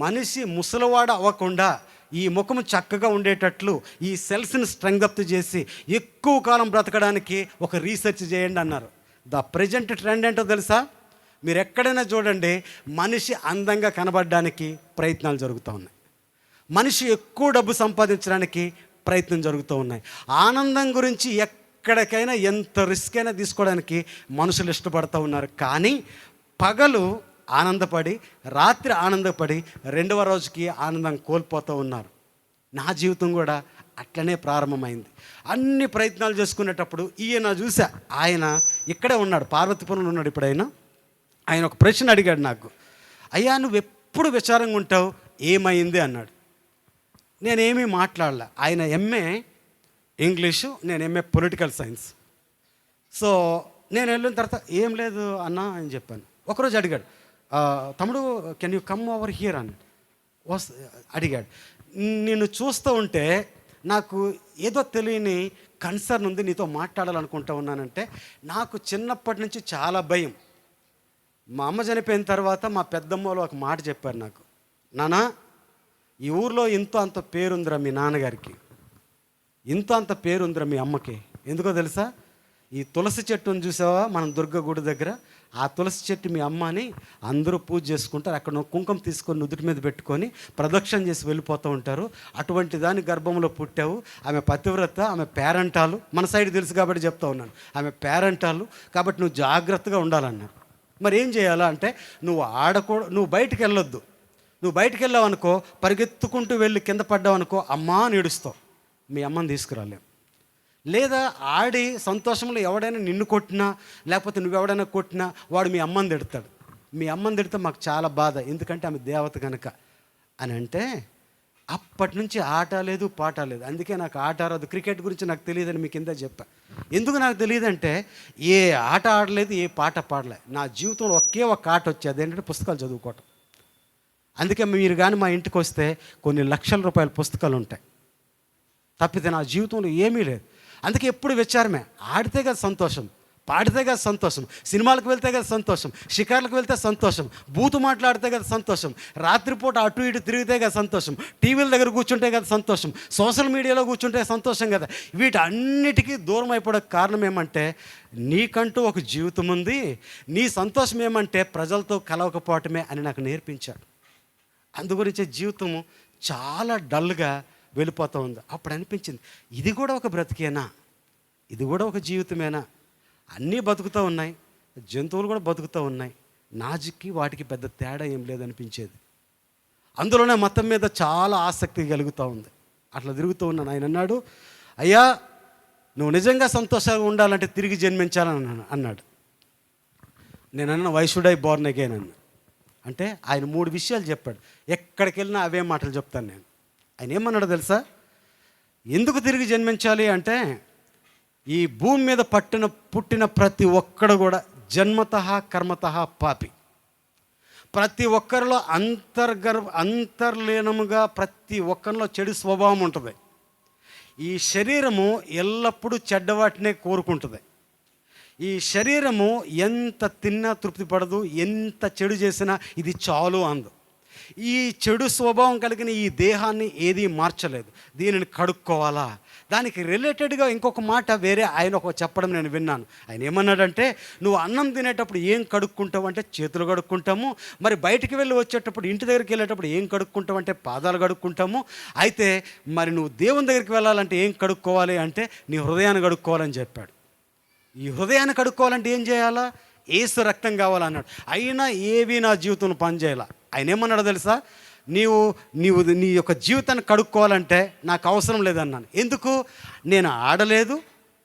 మనిషి ముసలివాడు అవ్వకుండా ఈ ముఖము చక్కగా ఉండేటట్లు ఈ సెల్స్ని స్ట్రెంగ్అప్ చేసి ఎక్కువ కాలం బ్రతకడానికి ఒక రీసెర్చ్ చేయండి అన్నారు. ద ప్రజెంట్ ట్రెండ్ ఏంటో తెలుసా, మీరు ఎక్కడైనా చూడండి, మనిషి అందంగా కనబడడానికి ప్రయత్నాలు జరుగుతూ ఉన్నాయి, మనిషి ఎక్కువ డబ్బు సంపాదించడానికి ప్రయత్నం జరుగుతూ ఉన్నాయి. ఆనందం గురించి ఎక్కడికైనా ఎంత రిస్క్ అయినా తీసుకోవడానికి మనుషులు ఇష్టపడుతూ ఉన్నారు. కానీ పగలు ఆనందపడి రాత్రి ఆనందపడి రెండవ రోజుకి ఆనందం కోల్పోతూ ఉన్నారు. నా జీవితం కూడా అట్లనే ప్రారంభమైంది. అన్ని ప్రయత్నాలు చేసుకునేటప్పుడు ఈయన చూసా, ఆయన ఇక్కడే ఉన్నాడు, పార్వతీపురంలో ఉన్నాడు. ఇప్పుడు ఆయన ఒక ప్రశ్న అడిగాడు నాకు, అయ్యా నువ్వు ఎప్పుడు విచారంగా ఉంటావు, ఏమైంది అన్నాడు. నేనేమీ మాట్లాడలే. ఆయన ఎంఏ ఇంగ్లీషు, నేను ఎంఏ పొలిటికల్ సైన్స్. సో నేను వెళ్ళిన తర్వాత ఏం లేదు అన్న అని చెప్పాను. ఒకరోజు అడిగాడు, తమ్ముడు can you come over here అని అడిగాడు. నేను చూస్తూ ఉంటే నాకు ఏదో తెలియని కన్సర్న్ ఉంది, నీతో మాట్లాడాలనుకుంటా ఉన్నానంటే. నాకు చిన్నప్పటి నుంచి చాలా భయం. మా అమ్మ చనిపోయిన తర్వాత మా పెద్దమ్మలో ఒక మాట చెప్పారు నాకు, నానా ఈ ఊర్లో ఇంతో అంత పేరుందిరా మీ నాన్నగారికి, ఇంతో అంత పేరుందిరా మీ అమ్మకి. ఎందుకో తెలుసా, ఈ తులసి చెట్టును చూసావా మనం దుర్గ గుడి దగ్గర, ఆ తులసి చెట్టు మీ అమ్మ అని అందరూ పూజ చేసుకుంటారు. అక్కడ కుంకుమ తీసుకొని నుదుటి మీద పెట్టుకొని ప్రదక్షిణ చేసి వెళ్ళిపోతూ ఉంటారు. అటువంటి దాని గర్భంలో పుట్టావు. ఆమె పతివ్రత, ఆమె పేరంటాలు, మన సైడ్ తెలుసు కాబట్టి చెప్తా ఉన్నాను, ఆమె పేరంటాలు కాబట్టి నువ్వు జాగ్రత్తగా ఉండాలన్నారు. మరి ఏం చేయాలా అంటే, నువ్వు బయటికి వెళ్ళొద్దు. నువ్వు బయటికి వెళ్ళావు అనుకో, పరిగెత్తుకుంటూ వెళ్ళి కింద పడ్డావు అనుకో, అమ్మా అని ఏడుస్తావు, మీ అమ్మని తీసుకురాలేం. లేదా ఆడి సంతోషంలో ఎవడైనా నిన్ను కొట్టినా లేకపోతే నువ్వెవడైనా కొట్టినా వాడు మీ అమ్మని తిడతాడు. మీ అమ్మని తిడితే మాకు చాలా బాధ, ఎందుకంటే ఆమె దేవత కనుక అని అంటే, అప్పటి నుంచి ఆట లేదు పాట లేదు. అందుకే నాకు ఆట రాదు, క్రికెట్ గురించి నాకు తెలియదని మీకు కింద చెప్పా. ఎందుకు నాకు తెలియదంటే, ఏ ఆట ఆడలేదు, ఏ పాట పాడలేదు. నా జీవితంలో ఒకే ఒక ఆట వచ్చేది, అదేంటంటే పుస్తకాలు చదువుకోవటం. అందుకే మీరు కానీ మా ఇంటికి వస్తే కొన్ని లక్షల రూపాయల పుస్తకాలు ఉంటాయి, తప్పితే నా జీవితంలో ఏమీ లేదు. అందుకే ఎప్పుడు విచారమే, ఆడితే కదా సంతోషం, పాడితే కదా సంతోషం, సినిమాలకు వెళ్తే కదా సంతోషం, షికార్లకు వెళ్తే సంతోషం, బూతు మాట్లాడితే కదా సంతోషం, రాత్రిపూట అటు ఇటు తిరిగితే కదా సంతోషం, టీవీల దగ్గర కూర్చుంటే కదా సంతోషం, సోషల్ మీడియాలో కూర్చుంటే సంతోషం కదా. వీటన్నిటికీ దూరం అయిపోవడం కారణం ఏమంటే, నీకంటూ ఒక జీవితం ఉంది, నీ సంతోషం ఏమంటే ప్రజలతో కలవకపోవటమే అని నాకు నేర్పించాడు. అందుగురించే జీవితము చాలా డల్గా వెళ్ళిపోతూ ఉంది. అప్పుడు అనిపించింది, ఇది కూడా ఒక బ్రతికేనా, ఇది కూడా ఒక జీవితమేనా. అన్నీ బతుకుతూ ఉన్నాయి, జంతువులు కూడా బతుకుతూ ఉన్నాయి, నాజిక్కి వాటికి పెద్ద తేడా ఏం లేదనిపించేది. అందులోనే మతం మీద చాలా ఆసక్తి కలుగుతూ ఉంది. అట్లా తిరుగుతూ ఉన్నాను. ఆయన అన్నాడు, అయ్యా నువ్వు నిజంగా సంతోషంగా ఉండాలంటే తిరిగి జన్మించాలని అన్నాడు. నేనన్న why should I born again అన్న. అంటే ఆయన 3 విషయాలు చెప్పాడు. ఎక్కడికి వెళ్ళినా అవే మాటలు చెప్తాను నేను. ఆయన ఏమన్నాడో తెలుసా? ఎందుకు తిరిగి జన్మించాలి అంటే, ఈ భూమి మీద పుట్టిన ప్రతి ఒక్కడు కూడా జన్మతః కర్మతః పాపి. ప్రతి ఒక్కరిలో అంతర్లీనముగా ప్రతి ఒక్కరిలో చెడు స్వభావం ఉంటుంది. ఈ శరీరము ఎల్లప్పుడూ చెడ్డవాటినే కోరుకుంటుంది. ఈ శరీరము ఎంత తిన్నా తృప్తి పడదు, ఎంత చెడు చేసినా ఇది చాలు అందు. ఈ చెడు స్వభావం కలిగిన ఈ దేహాన్ని ఏది మార్చలేదు. దీనిని కడుక్కోవాలా? దానికి రిలేటెడ్గా ఇంకొక మాట వేరే ఆయన ఒక చెప్పడం నేను విన్నాను. ఆయన ఏమన్నాడంటే, నువ్వు అన్నం తినేటప్పుడు ఏం కడుక్కుంటావు అంటే చేతులు కడుక్కుంటాము. మరి బయటికి వెళ్ళి వచ్చేటప్పుడు, ఇంటి దగ్గరికి వెళ్ళేటప్పుడు ఏం కడుక్కుంటావు అంటే పాదాలు కడుక్కుంటాము. అయితే మరి నువ్వు దేవుని దగ్గరికి వెళ్ళాలంటే ఏం కడుక్కోవాలి అంటే నీ హృదయాన్ని కడుక్కోవాలని చెప్పాడు. ఈ హృదయాన్ని కడుక్కోవాలంటే ఏం చేయాలా? యేసు రక్తం కావాలన్నాడు. అయినా ఏవి నా జీవితంలో పనిచేయాల. ఆయన ఏమన్నాడో తెలుసా? నీవు నీ యొక్క జీవితాన్ని కడుక్కోవాలంటే నాకు అవసరం లేదన్నాను. ఎందుకు? నేను ఆడలేదు,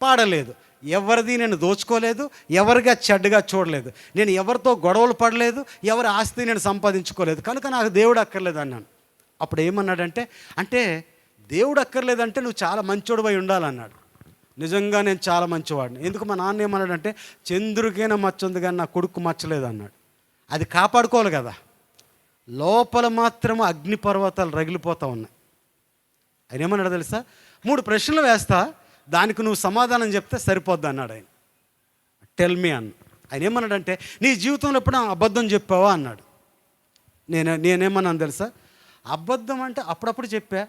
పాడలేదు, ఎవరిది నేను దోచుకోలేదు, ఎవరిగా చెడ్డగా చూడలేదు, నేను ఎవరితో గొడవలు పడలేదు, ఎవరి ఆస్తి నేను సంపాదించుకోలేదు, కనుక నాకు దేవుడు అక్కర్లేదు అన్నాను. అప్పుడు ఏమన్నాడంటే, అంటే దేవుడు అక్కర్లేదంటే నువ్వు చాలా మంచోడువై ఉండాలన్నాడు. నిజంగా నేను చాలా మంచివాడిని. ఎందుకు? మా నాన్న ఏమన్నాడంటే, చంద్రుడికైనా మచ్చ ఉంది కానీ నా కొడుకు మచ్చలేదు అన్నాడు. అది కాపాడుకోవాలి కదా. లోపల మాత్రం అగ్నిపర్వతాలు రగిలిపోతూ ఉన్నాయి. ఆయన ఏమన్నాడు తెలుసా? 3 ప్రశ్నలు వేస్తా, దానికి నువ్వు సమాధానం చెప్తే సరిపోద్ది అన్నాడు ఆయన. టెల్ మీ అన్న. ఆయన ఏమన్నాడంటే, నీ జీవితంలో ఎప్పుడు అబద్ధం చెప్పావా అన్నాడు. నేనేమన్నాను తెలుసా? అబద్ధం అంటే అప్పుడప్పుడు చెప్పా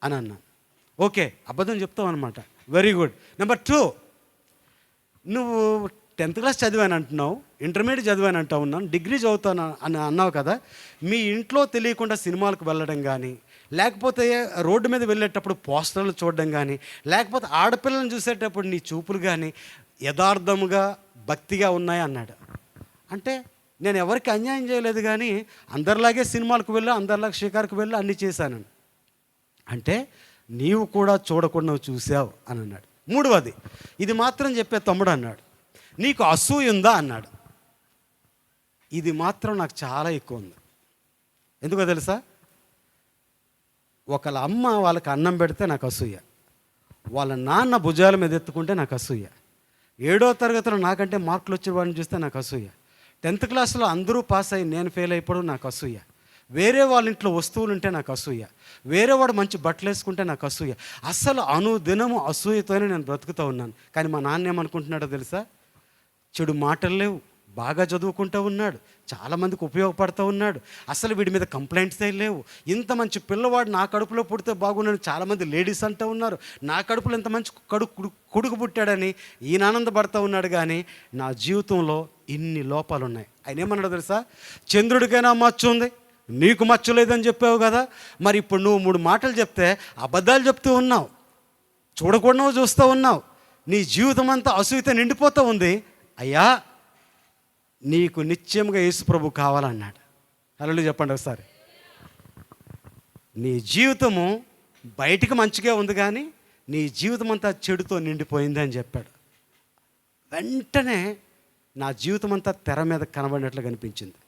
అని అన్నాను. ఓకే, అబద్ధం చెప్తావు అనమాట. Very good. నెంబర్ 2, నువ్వు 10th క్లాస్ చదివాను అంటున్నావు, ఇంటర్మీడియట్ చదివాను అంటూ ఉన్నాను, డిగ్రీ చదువుతాను అని అన్నావు కదా. మీ ఇంట్లో తెలియకుండా సినిమాలకు వెళ్ళడం కానీ, లేకపోతే రోడ్డు మీద వెళ్ళేటప్పుడు పోస్టర్లు చూడడం కానీ, లేకపోతే ఆడపిల్లలను చూసేటప్పుడు నీ చూపులు కానీ యథార్థముగా భక్తిగా ఉన్నాయి అన్నాడు. అంటే నేను ఎవరికి అన్యాయం చేయలేదు కానీ అందరిలాగే సినిమాలకు వెళ్ళి, అందరిలాగా షికారుకు వెళ్ళి అన్నీ చేశాను. అంటే నీవు కూడా చూడకుండా నువ్వు చూసావు అని అన్నాడు. 3వది, ఇది మాత్రం చెప్పే తమ్ముడు అన్నాడు, నీకు అసూయ ఉందా అన్నాడు. ఇది మాత్రం నాకు చాలా ఎక్కువ ఉంది. ఎందుకో తెలుసా? ఒకళ్ళ అమ్మ వాళ్ళకి అన్నం పెడితే నాకు అసూయ, వాళ్ళ నాన్న భుజాల మీద ఎత్తుకుంటే నాకు అసూయ, 7వ తరగతిలో నాకంటే మార్కులు వచ్చే వాడిని చూస్తే నాకు అసూయ, 10th క్లాస్లో అందరూ పాస్ అయ్యి నేను ఫెయిల్ అయిపోవడం నాకు అసూయ, వేరే వాళ్ళ ఇంట్లో వస్తువులు ఉంటే నాకు అసూయ, వేరే వాడు మంచి బట్టలు వేసుకుంటే నాకు అసూయ. అసలు అనుదినము అసూయతోనే నేను బ్రతుకుతూ ఉన్నాను. కానీ మా నాన్న ఏమనుకుంటున్నాడో తెలుసా? చెడు మాటలు లేవు, బాగా చదువుకుంటూ ఉన్నాడు, చాలామందికి ఉపయోగపడుతూ ఉన్నాడు, అసలు వీడి మీద కంప్లైంట్స్ లేవు, ఇంత మంచి పిల్లవాడు నా కడుపులో పుడితే బాగున్నాడు చాలామంది లేడీస్ అంటూ ఉన్నారు, నా కడుపులో ఇంత మంచి కొడుకు పుట్టాడని ఈయన ఆనందపడుతూ ఉన్నాడు. కానీ నా జీవితంలో ఇన్ని లోపాలు ఉన్నాయి. ఆయన ఏమన్నాడో తెలుసా? చంద్రుడికైనా మచ్చ ఉంది, నీకు మచ్చ లేదని చెప్పావు కదా. మరి ఇప్పుడు నువ్వు 3 మాటలు చెప్తే అబద్ధాలు చెప్తూ ఉన్నావు, చూడకుండా చూస్తూ ఉన్నావు, నీ జీవితం అంతా అసూయతో నిండిపోతూ ఉంది. అయ్యా, నీకు నిత్యంగా యేసుప్రభు కావాలన్నాడు. హల్లెలూయా చెప్పండి ఒకసారి. నీ జీవితము బయటికి మంచిగా ఉంది కానీ నీ జీవితం అంతా చెడుతో నిండిపోయింది అని చెప్పాడు. వెంటనే నా జీవితం అంతా తెర మీద కనబడినట్లు కనిపించింది.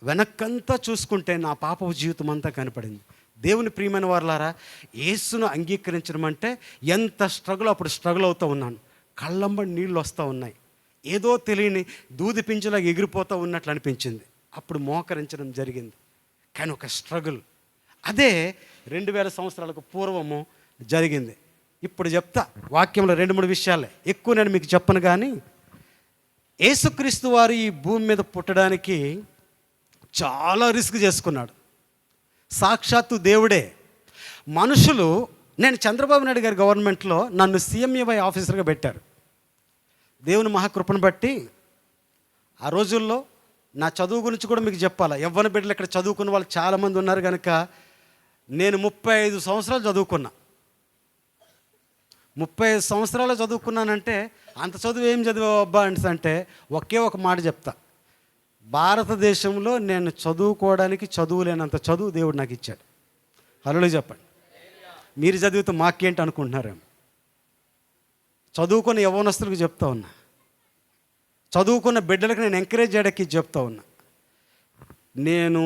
వెనక్కంతా చూసుకుంటే నా పాపపు జీవితం అంతా కనపడింది. దేవుని ప్రియమైన వారలారా, యేసును అంగీకరించడం అంటే ఎంత స్ట్రగుల్, అప్పుడు స్ట్రగుల్ అవుతూ ఉన్నాను. కళ్ళంబడి నీళ్ళు వస్తూ ఉన్నాయి, ఏదో తెలియని దూది పింజలాగా ఎగిరిపోతూ ఉన్నట్లు అనిపించింది. అప్పుడు మోకరించడం జరిగింది. కానీ ఒక స్ట్రగుల్, అదే 2000 సంవత్సరాలకు పూర్వము జరిగింది. ఇప్పుడు చెప్తా, వాక్యంలో 2-3 విషయాలే, ఎక్కువ నేను మీకు చెప్పను. కానీ యేసుక్రీస్తు వారు ఈ భూమి మీద పుట్టడానికి చాలా రిస్క్ చేసుకున్నాడు. సాక్షాత్తు దేవుడే. మనుషులు, నేను చంద్రబాబు నాయుడు గారి గవర్నమెంట్లో నన్ను CMAY ఆఫీసర్గా పెట్టారు. దేవుని మహాకృపను బట్టి ఆ రోజుల్లో నా చదువు గురించి కూడా మీకు చెప్పాలా. యవ్వన బిడ్డలు ఇక్కడ చదువుకున్న వాళ్ళు చాలామంది ఉన్నారు కనుక నేను 35 సంవత్సరాలు చదువుకున్నా. 35 సంవత్సరాలు చదువుకున్నానంటే అంత చదువు ఏం చదివావు అబ్బా అంటే ఒకే ఒక మాట చెప్తా, భారతదేశంలో నేను చదువుకోవడానికి చదువు లేనంత చదువు దేవుడు నాకు ఇచ్చాడు. హల్లెలూయా చెప్పండి. మీరు చదివితే మాకేంటి అనుకుంటున్నారేమో. చదువుకొని యవ్వనస్తులకు చెప్తా ఉన్నా, చదువుకున్న బిడ్డలకు నేను ఎంకరేజ్ చేయడానికి చెప్తా ఉన్నా. నేను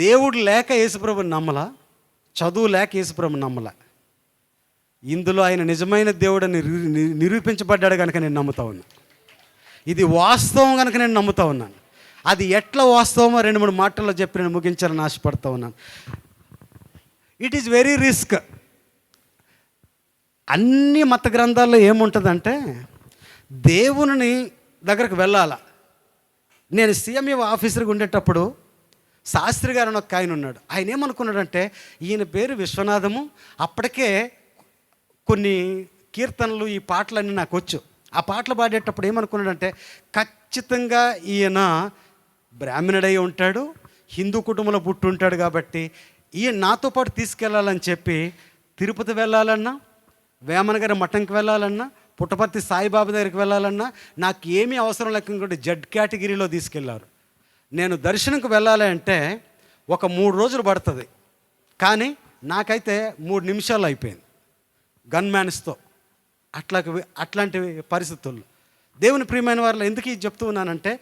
దేవుడు లేక యేసుప్రభుని నమ్మలా, చదువు లేక యేసుప్రభుని నమ్మలా. ఇందులో ఆయన నిజమైన దేవుడని నిరూపించబడ్డాడు కనుక నేను నమ్ముతా ఉన్నా. ఇది వాస్తవం కనుక నేను నమ్ముతా ఉన్నాను. అది ఎట్లా వాస్తవమో 2-3 మాటల్లో చెప్పి నేను ముగించాలని ఆశపడుతూ ఉన్నాను. It is very risk. అన్ని మత గ్రంథాల్లో ఏముంటుందంటే దేవుని దగ్గరకు వెళ్ళాల. నేను సీఎంఏ ఆఫీసర్గా ఉండేటప్పుడు శాస్త్రి గారు అని ఒక ఆయన ఉన్నాడు. ఆయన ఏమనుకున్నాడంటే ఈయన పేరు విశ్వనాథము, అప్పటికే కొన్ని కీర్తనలు ఈ పాటలన్నీ నాకు వచ్చు. ఆ పాటలు పాడేటప్పుడు ఏమనుకున్నాడంటే ఖచ్చితంగా ఈయన బ్రాహ్మణుడై ఉంటాడు, హిందూ కుటుంబంలో పుట్టి ఉంటాడు, కాబట్టి ఈయన నాతో పాటు తీసుకెళ్ళాలని చెప్పి తిరుపతి వెళ్ళాలన్నా, వేమన గారి మఠంకి వెళ్ళాలన్నా, పుట్టపర్తి సాయిబాబా దగ్గరికి వెళ్ళాలన్నా నాకు ఏమీ అవసరం లేకుండా జడ్ కేటగిరీలో తీసుకెళ్లారు. నేను దర్శనంకి వెళ్ళాలి అంటే ఒక 3 రోజులు పడుతుంది, కానీ నాకైతే 3 నిమిషాలు అయిపోయింది గన్మ్యాన్స్తో. అట్లాంటి పరిస్థితుల్లో దేవుని ప్రియమైన వారిలో ఎందుకు ఇది చెప్తూ ఉన్నానంటే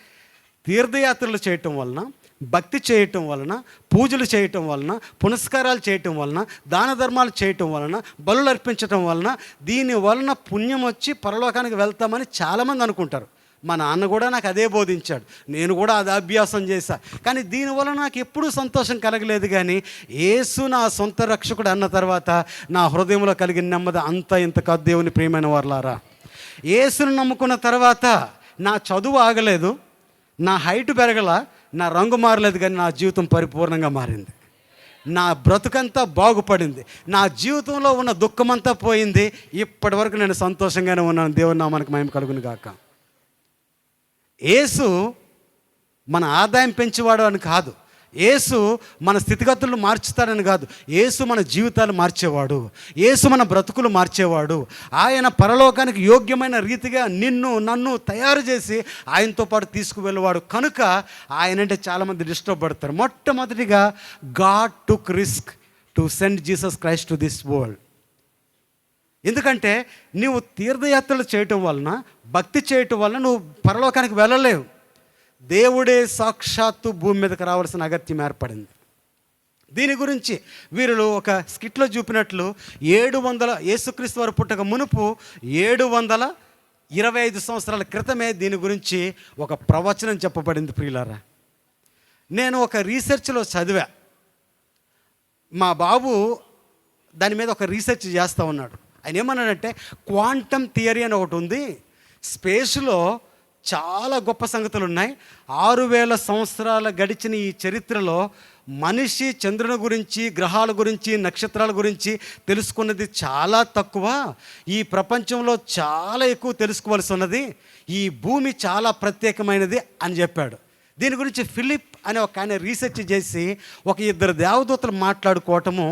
తీర్థయాత్రలు చేయటం వలన, భక్తి చేయటం వలన, పూజలు చేయటం వలన, పునస్కారాలు చేయటం వలన, దాన ధర్మాలు చేయటం వలన, బలులు అర్పించటం వలన, దీని వలన పుణ్యం వచ్చి పరలోకానికి వెళ్తామని చాలామంది అనుకుంటారు. మా నాన్న కూడా నాకు అదే బోధించాడు, నేను కూడా అది అభ్యాసం చేశా. కానీ దీనివల్ల నాకు ఎప్పుడూ సంతోషం కలగలేదు. కానీ యేసు నా సొంత రక్షకుడు అన్న తర్వాత నా హృదయంలో కలిగిన నెమ్మది అంత ఇంత కాదు. దేవుని ప్రియమైన వారలారా, యేసును నమ్ముకున్న తర్వాత నా చదువు ఆగలేదు, నా హైట్ పెరగల, నా రంగు మారలేదు, కానీ నా జీవితం పరిపూర్ణంగా మారింది. నా బ్రతుకంతా బాగుపడింది, నా జీవితంలో ఉన్న దుఃఖమంతా పోయింది. ఇప్పటి వరకు నేను సంతోషంగానే ఉన్నాను. దేవుని నామానికి మహిమ కలుగును గాక. యేసు మన ఆదాయం పెంచేవాడు అని కాదు, యేసు మన స్థితిగతులను మార్చుతాడని కాదు, యేసు మన జీవితాలు మార్చేవాడు, యేసు మన బ్రతుకులు మార్చేవాడు. ఆయన పరలోకానికి యోగ్యమైన రీతిగా నిన్ను నన్ను తయారు చేసి ఆయనతో పాటు తీసుకువెళ్ళేవాడు. కనుక ఆయనంటే చాలామంది డిస్టర్బ్ పడతారు. మొట్టమొదటిగా God took risk to send Jesus Christ to this world. ఎందుకంటే నువ్వు తీర్థయాత్రలు చేయటం వలన, భక్తి చేయటం వలన నువ్వు పరలోకానికి వెళ్ళలేవు. దేవుడే సాక్షాత్తు భూమి మీదకి రావాల్సిన అగత్యం ఏర్పడింది. దీని గురించి వీరులు ఒక స్కిట్లో చూపినట్లు 700 యేసుక్రీస్తు వారు పుట్టక మునుపు 725 సంవత్సరాల క్రితమే దీని గురించి ఒక ప్రవచనం చెప్పబడింది. ప్రియులారా, నేను ఒక రీసెర్చ్లో చదివా. మా బాబు దాని మీద ఒక రీసెర్చ్ చేస్తూ ఉన్నాడు. ఆయన ఏమన్నాడంటే క్వాంటమ్ థియరీ అని ఒకటి ఉంది, స్పేస్లో చాలా గొప్ప సంగతులు ఉన్నాయి. 6000 సంవత్సరాల గడిచిన ఈ చరిత్రలో మనిషి చంద్రుని గురించి, గ్రహాల గురించి, నక్షత్రాల గురించి తెలుసుకున్నది చాలా తక్కువ. ఈ ప్రపంచంలో చాలా ఎక్కువ తెలుసుకోవాల్సి ఉన్నది. ఈ భూమి చాలా ప్రత్యేకమైనది అని చెప్పాడు. దీని గురించి ఫిలిప్ అనే ఒక ఆయన రీసెర్చ్ చేసి ఒక 2 దేవదూతలు మాట్లాడుకోవటము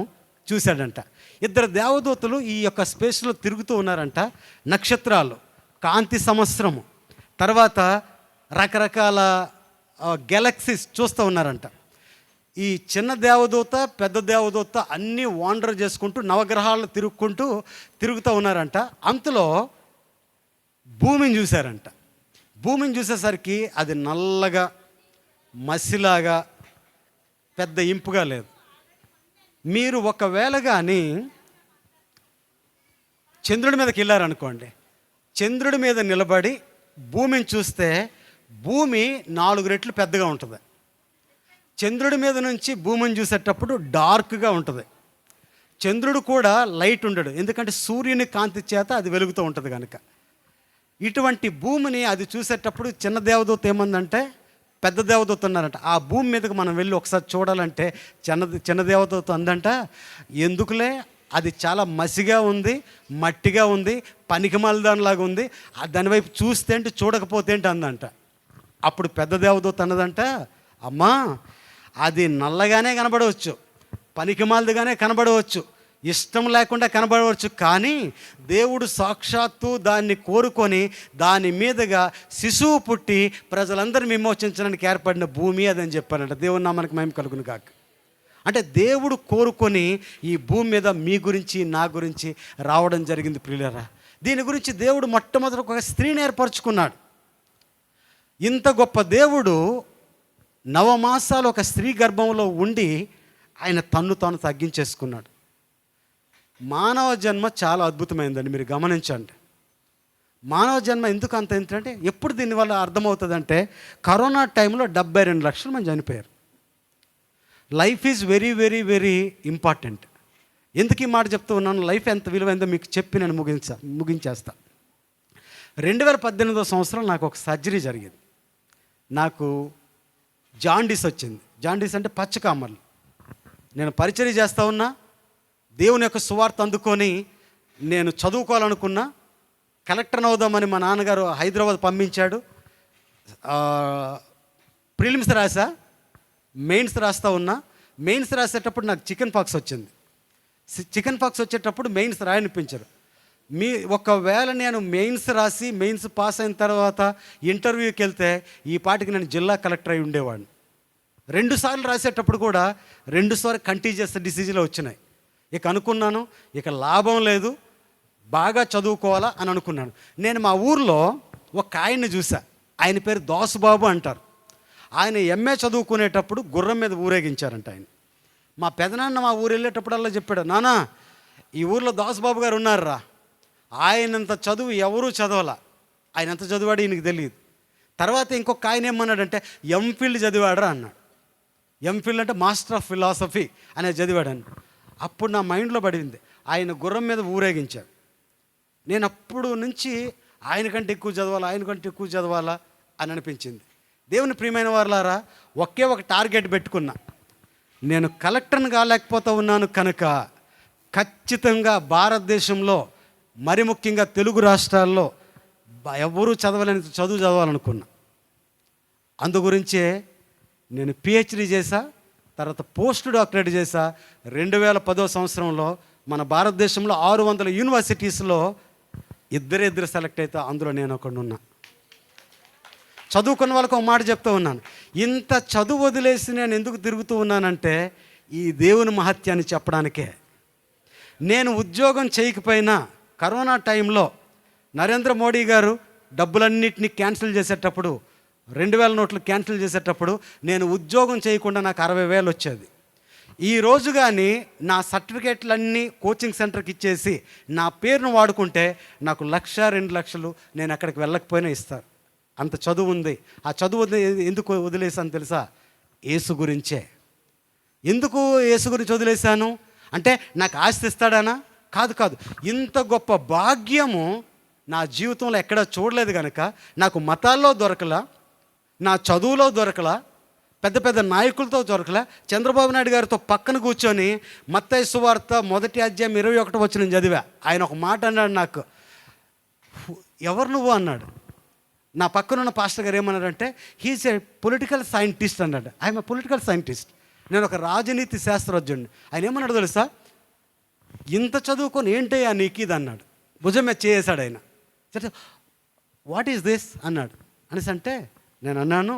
చూశాడంట. 2 దేవదూతలు ఈ యొక్క స్పేస్లో తిరుగుతూ ఉన్నారంట. నక్షత్రాలు, కాంతి సంవత్సరము, తర్వాత రకరకాల గెలాక్సీస్ చూస్తూ ఉన్నారంట. ఈ చిన్న దేవదూత, పెద్ద దేవదూత అన్నీ వాండర్ చేసుకుంటూ నవగ్రహాలను తిరుగుతూ ఉన్నారంట. అంతలో భూమిని చూశారంట. భూమిని చూసేసరికి అది నల్లగా, మసిలాగా, పెద్ద ఇంపుగా లేదు. మీరు ఒకవేళ కానీ చంద్రుడి మీదకి వెళ్ళారనుకోండి, చంద్రుడి మీద నిలబడి భూమిని చూస్తే భూమి 4 రెట్లు పెద్దగా ఉంటుంది. చంద్రుడి మీద నుంచి భూమిని చూసేటప్పుడు డార్క్గా ఉంటుంది. చంద్రుడు కూడా లైట్ ఉండడు, ఎందుకంటే సూర్యుని కాంతి చేత అది వెలుగుతూ ఉంటుంది కనుక. ఇటువంటి భూమిని అది చూసేటప్పుడు చిన్న దేవదూత ఏమందంటే పెద్ద దేవదూత ఉన్నారంట. ఆ భూమి మీదకి మనం వెళ్ళి ఒకసారి చూడాలంటే చిన్న దేవదూత అందంట, ఎందుకులే, అది చాలా మసిగా ఉంది, మట్టిగా ఉంది, పనికిమాల దానిలాగా ఉంది, దాని వైపు చూస్తే ఏంటి, చూడకపోతే ఏంటి అందంట. అప్పుడు పెద్ద దేవదూత అన్నదంట, అమ్మా అది నల్లగానే కనబడవచ్చు, పనికిమాలదిగానే కనబడవచ్చు, ఇష్టం లేకుండా కనబడవచ్చు, కానీ దేవుడు సాక్షాత్తు దాన్ని కోరుకొని దాని మీదుగా శిశువు పుట్టి ప్రజలందరినీ విమోచించడానికి ఏర్పడిన భూమి అదని చెప్పారంట. దేవుని నామానికి మహిమ కలుగును గాక. అంటే దేవుడు కోరుకొని ఈ భూమి మీద మీ గురించి, నా గురించి రావడం జరిగింది. ప్రియులారా, దీని గురించి దేవుడు మొట్టమొదటి ఒక స్త్రీని ఏర్పరచుకున్నాడు. ఇంత గొప్ప దేవుడు నవమాసాలు ఒక స్త్రీ గర్భంలో ఉండి ఆయన తన్ను తాను తగ్గించేసుకున్నాడు. మానవ జన్మ చాలా అద్భుతమైందండి, మీరు గమనించండి. మానవ జన్మ ఎందుకు అంత ఏంటంటే, ఎప్పుడు దీనివల్ల అర్థమవుతుందంటే, కరోనా టైంలో 72 లక్షలు మంది చనిపోయారు. Life is very very very important. ఎందుకు ఈ మాట చెప్తూ ఉన్నాను, లైఫ్ ఎంత విలువైందో మీకు చెప్పి నేను ముగించేస్తా. 2018 సంవత్సరం నాకు ఒక సర్జరీ జరిగింది. నాకు జాండీస్ వచ్చింది. జాండీస్ అంటే పచ్చకామర్లు. నేను పరిచర్య చేస్తూ ఉన్నా, దేవుని యొక్క సువార్త అందుకొని నేను చదువుకోవాలనుకున్నా. కలెక్టర్ని అవుదామని మా నాన్నగారు హైదరాబాద్ పంపించాడు. ప్రిలిమ్స్ రాసా, మెయిన్స్ రాస్తూ ఉన్నా. మెయిన్స్ రాసేటప్పుడు నాకు చికెన్ పాక్స్ వచ్చింది. చికెన్ పాక్స్ వచ్చేటప్పుడు మెయిన్స్ రాయనిపించారు. ఒకవేళ నేను మెయిన్స్ రాసి మెయిన్స్ పాస్ అయిన తర్వాత ఇంటర్వ్యూకి వెళ్తే ఈ పాటికి నేను జిల్లా కలెక్టర్ అయి ఉండేవాడిని. 2 సార్లు రాసేటప్పుడు కూడా 2 సార్లు కంటీజియస్ డిసీజులు వచ్చినాయి. ఇక అనుకున్నాను, ఇక లాభం లేదు, బాగా చదువుకోవాలా అని అనుకున్నాను. నేను మా ఊర్లో ఒక ఆయన్ని చూసా. ఆయన పేరు దాసుబాబు అంటారు. ఆయన ఎంఏ చదువుకునేటప్పుడు గుర్రం మీద ఊరేగించారంట ఆయన. మా పెదనాన్న మా ఊరు వెళ్ళేటప్పుడల్లా చెప్పాడు, నానా ఈ ఊర్లో దాసుబాబు గారు ఉన్నారా, ఆయనంత చదువు ఎవరూ చదవాల, ఆయన ఎంత చదివాడు ఈయనకి తెలియదు. తర్వాత ఇంకొక ఆయన ఏమన్నాడంటే ఎంఫిల్ చదివాడరా అన్నాడు. ఎంఫిల్ అంటే మాస్టర్ ఆఫ్ ఫిలాసఫీ అనేది చదివాడని. అప్పుడు నా మైండ్లో పడింది, ఆయన గుర్రం మీద ఊరేగించారు. నేను అప్పుడు నుంచి ఆయన కంటే ఎక్కువ చదవాలా అని అనిపించింది. దేవుని ప్రియమైన వారులారా, ఒకే ఒక టార్గెట్ పెట్టుకున్నా. నేను కలెక్టర్ని కాలేకపోతూ ఉన్నాను కనుక ఖచ్చితంగా భారతదేశంలో, మరి ముఖ్యంగా తెలుగు రాష్ట్రాల్లో ఎవరూ చదవలేని చదువు చదవాలనుకున్నా. అందు గురించే నేను పిహెచ్డి చేశా, తర్వాత పోస్ట్ డాక్టరేట్ చేశా. 2010 సంవత్సరంలో మన భారతదేశంలో 600 యూనివర్సిటీస్లో ఇద్దరు సెలెక్ట్ అయితే అందులో నేను ఒకడు ఉన్నా. చదువుకున్న వాళ్ళకి ఒక మాట చెప్తూ ఉన్నాను, ఇంత చదువు వదిలేసి నేను ఎందుకు తిరుగుతూ ఉన్నానంటే ఈ దేవుని మహత్యాన్ని చెప్పడానికే. నేను ఉద్యోగం చేయకపోయినా కరోనా టైంలో నరేంద్ర మోడీ గారు డబ్బులన్నింటినీ క్యాన్సిల్ చేసేటప్పుడు, 2000 నోట్లు క్యాన్సిల్ చేసేటప్పుడు నేను ఉద్యోగం చేయకుండా నాకు 60,000 వచ్చేది. ఈరోజు కానీ నా సర్టిఫికేట్లన్నీ కోచింగ్ సెంటర్కి ఇచ్చేసి నా పేరును వాడుకుంటే నాకు 1,00,000, 2,00,000 నేను అక్కడికి వెళ్ళకపోయినా ఇస్తారు. అంత చదువు ఉంది. ఆ చదువు ఎందుకు వదిలేసాను తెలుసా? యేసు గురించే. ఎందుకు యేసు గురించి వదిలేశాను అంటే నాకు ఆస్తి ఇస్తాడానా? కాదు. ఇంత గొప్ప భాగ్యము నా జీవితంలో ఎక్కడా చూడలేదు కనుక నాకు మతాల్లో దొరకలా, నా చదువులో దొరకలా, పెద్ద పెద్ద నాయకులతో దొరకలా. చంద్రబాబు నాయుడు గారితో పక్కన కూర్చొని మత్తయి సువార్త 1వ అధ్యాయం 21వ వచనం చదివా. ఆయన ఒక మాట అన్నాడు నాకు, ఎవరు నువ్వు అన్నాడు. నా పక్కనున్న పాస్టర్ గారు ఏమన్నారంటే హీఈస్ ఏ పొలిటికల్ సైంటిస్ట్ అన్నాడు. ఐఎమ్ ఏ పొలిటికల్ సైంటిస్ట్, నేను ఒక రాజనీతి శాస్త్రజ్ఞుడిని. ఆయన ఏమన్నాడు తెలుసా, ఇంత చదువుకొని ఏంటయ్యా నీకు ఇది అన్నాడు. భుజం మీద చేసాడు ఆయన. సరే వాట్ ఈస్ దిస్ అన్నాడు. అనేసి అంటే నేను అన్నాను,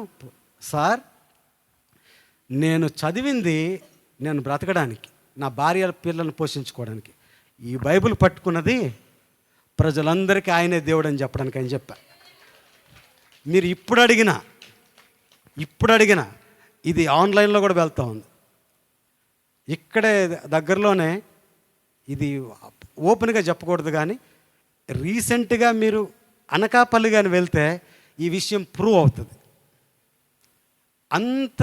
సార్ నేను చదివింది నేను బ్రతకడానికి, నా భార్య పిల్లల్ని పోషించుకోవడానికి. ఈ బైబిల్ పట్టుకున్నది ప్రజలందరికీ ఆయనే దేవుడు అని చెప్పడానికి అని చెప్పా. మీరు ఇప్పుడు అడిగినా ఇది ఆన్లైన్లో కూడా వెళ్తూ ఉంది. ఇక్కడే దగ్గరలోనే, ఇది ఓపెన్గా చెప్పకూడదు కానీ రీసెంట్గా మీరు అనకాపల్లి కానీ వెళ్తే ఈ విషయం ప్రూవ్ అవుతుంది. అంత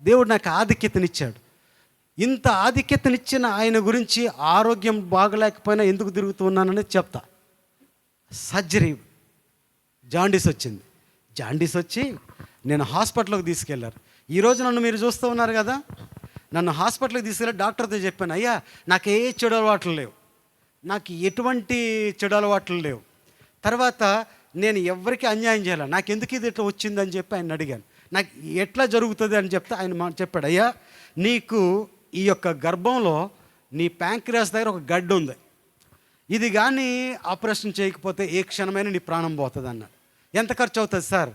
దేవుడు నాకు ఆధిక్యతనిచ్చాడు. ఇంత ఆధిక్యతనిచ్చిన ఆయన గురించి ఆరోగ్యం బాగలేకపోయినా ఎందుకు తిరుగుతున్నానని చెప్తా. సర్జరీ, జాండీస్ వచ్చింది. జాండీస్ వచ్చి నేను హాస్పిటల్కి తీసుకెళ్లారు. ఈరోజు నన్ను మీరు చూస్తూ ఉన్నారు కదా, నన్ను హాస్పిటల్కి తీసుకెళ్ళి డాక్టర్తో చెప్పాను, అయ్యా నాకు ఏ చెడు అలవాట్లు లేవు, నాకు ఎటువంటి చెడు అలవాట్లు లేవు. తర్వాత నేను ఎవరికి అన్యాయం చేయాలి, నాకు ఎందుకు ఇది ఇట్లా వచ్చిందని చెప్పి ఆయన అడిగాను. నాకు ఎట్లా జరుగుతుంది అని చెప్తే ఆయన చెప్పాడు, అయ్యా నీకు ఈ యొక్క గర్భంలో నీ ప్యాంక్రియాస్ దగ్గర ఒక గడ్డ ఉంది, ఇది కానీ ఆపరేషన్ చేయకపోతే ఏ క్షణమైన నీ ప్రాణం పోతుంది అన్నాడు. ఎంత ఖర్చు అవుతుంది సార్?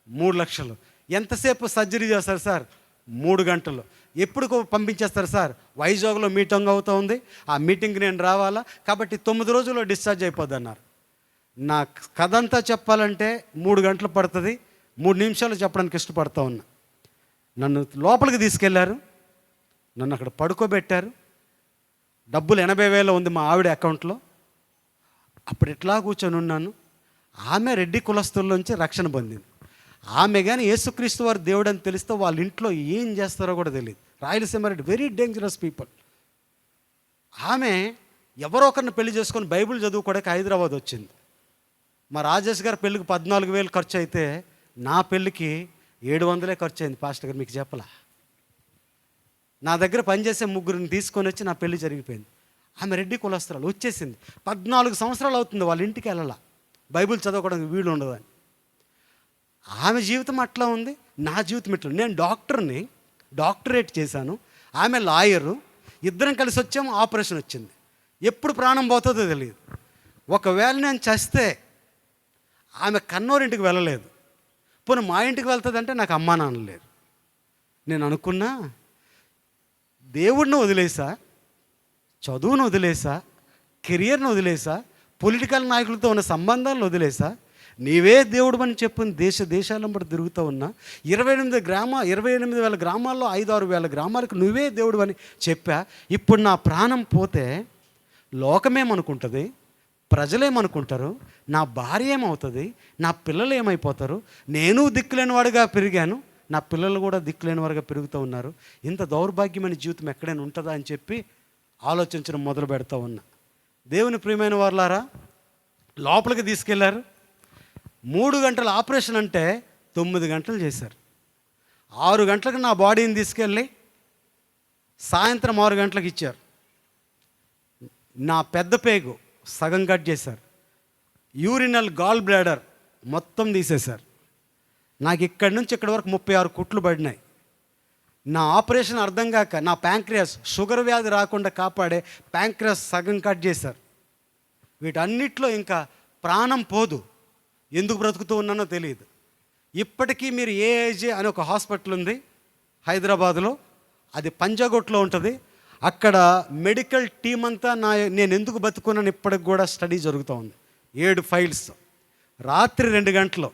3 లక్షలు. ఎంతసేపు సర్జరీ చేస్తారు సార్? 3 గంటలు. ఎప్పుడు పంపించేస్తారు సార్? వైజాగ్లో మీటింగ్ అవుతూ ఉంది, ఆ మీటింగ్కి నేను రావాలా, కాబట్టి 9 రోజుల్లో డిశ్చార్జ్ అయిపోద్ది అన్నారు. నా కథ అంతా చెప్పాలంటే 3 గంటలు పడుతుంది. 3 నిమిషాలు చెప్పడానికి ఇష్టపడతా ఉన్నా. నన్ను లోపలికి తీసుకెళ్లారు, నన్ను అక్కడ పడుకోబెట్టారు. డబ్బులు 80,000 ఉంది మా ఆవిడ అకౌంట్లో. అప్పుడు ఎట్లా కూర్చొని ఉన్నాను. ఆమె రెడ్డి కులస్తుల్లోంచి రక్షణ పొందింది. ఆమె కానీ యేసుక్రీస్తు వారు దేవుడు అని తెలిస్తే వాళ్ళ ఇంట్లో ఏం చేస్తారో కూడా తెలియదు. Rayalaseema Reddy very dangerous people. ఆమె ఎవరో ఒకరిని పెళ్లి చేసుకొని బైబిల్ చదువుకోవడానికి హైదరాబాద్ వచ్చింది. మా రాజేష్ గారి పెళ్ళికి 14,000 ఖర్చు అయితే నా పెళ్ళికి 700 ఖర్చు అయింది. పాస్టర్ గారు మీకు చెప్పలా. నా దగ్గర పనిచేసే 3 తీసుకొని వచ్చి నా పెళ్లి జరిగిపోయింది. ఆమె రెడ్డి కులస్తురాలు వచ్చేసింది. 14 సంవత్సరాలు అవుతుంది వాళ్ళ ఇంటికి వెళ్ళాల, బైబిల్ చదవడానికి వీలు ఉండదని. ఆమె జీవితం అట్లా ఉంది, నా జీవితం ఇట్లా. నేను డాక్టర్ని, డాక్టరేట్ చేశాను, ఆమె లాయరు. ఇద్దరం కలిసి వచ్చాము. ఆపరేషన్ వచ్చింది. ఎప్పుడు ప్రాణం పోతుందో తెలియదు. ఒకవేళ నేను చస్తే ఆమె కన్నోరింటికి వెళ్ళలేదు, పోనీ మా ఇంటికి వెళ్తుందంటే నాకు అమ్మా నాన్న లేరు. నేను అనుకున్నా, దేవుడిని వదిలేసా, చదువును వదిలేసా, కెరియర్ను వదిలేసా, పొలిటికల్ నాయకులతో ఉన్న సంబంధాలను వదిలేసా, నీవే దేవుడు అని చెప్పుని దేశాలను బట్టి తిరుగుతూ ఉన్నా. 28,000 గ్రామాల్లో 5-6 గ్రామాలకు నువ్వే దేవుడు అని చెప్పా. ఇప్పుడు నా ప్రాణం పోతే లోకమేమనుకుంటుంది, ప్రజలేమనుకుంటారు, నా భార్య ఏమవుతుంది, నా పిల్లలు ఏమైపోతారు. నేను దిక్కులేని వాడిగా పెరిగాను, నా పిల్లలు కూడా దిక్కులేని వారుగా పెరుగుతూ ఉన్నారు. ఇంత దౌర్భాగ్యమైన జీవితం ఎక్కడైనా ఉంటుందా అని చెప్పి ఆలోచించడం మొదలు పెడతా ఉన్నా. దేవుని ప్రియమైన వారులారా, లోపలికి తీసుకెళ్లారు. 3 గంటల ఆపరేషన్ అంటే 9 గంటలు చేశారు. 6 గంటలకు నా బాడీని తీసుకెళ్ళి సాయంత్రం 6 గంటలకు ఇచ్చారు. నా పెద్ద పేగు సగం కట్ చేశారు. యూరినల్ గాల్ బ్లాడర్ మొత్తం తీసేశారు. నాకు ఇక్కడి నుంచి ఇక్కడి వరకు 36 కుట్లు పడినాయి. నా ఆపరేషన్ అర్థం కాక నా ప్యాంక్రియాస్, షుగర్ వ్యాధి రాకుండా కాపాడే ప్యాంక్రియాస్ సగం కట్ చేశారు. వీటన్నిటిలో ఇంకా ప్రాణం పోదు. ఎందుకు బ్రతుకుతూ ఉన్నానో తెలియదు. ఇప్పటికీ మీరు ఏఏజే అని ఒక హాస్పిటల్ ఉంది హైదరాబాద్లో, అది పంజాగుట్లో ఉంటుంది. అక్కడ మెడికల్ టీం అంతా నేను ఎందుకు బతుకున్నాను ఇప్పటికి కూడా స్టడీ జరుగుతూ ఉంది. 7 ఫైల్స్. రాత్రి 2 గంటలు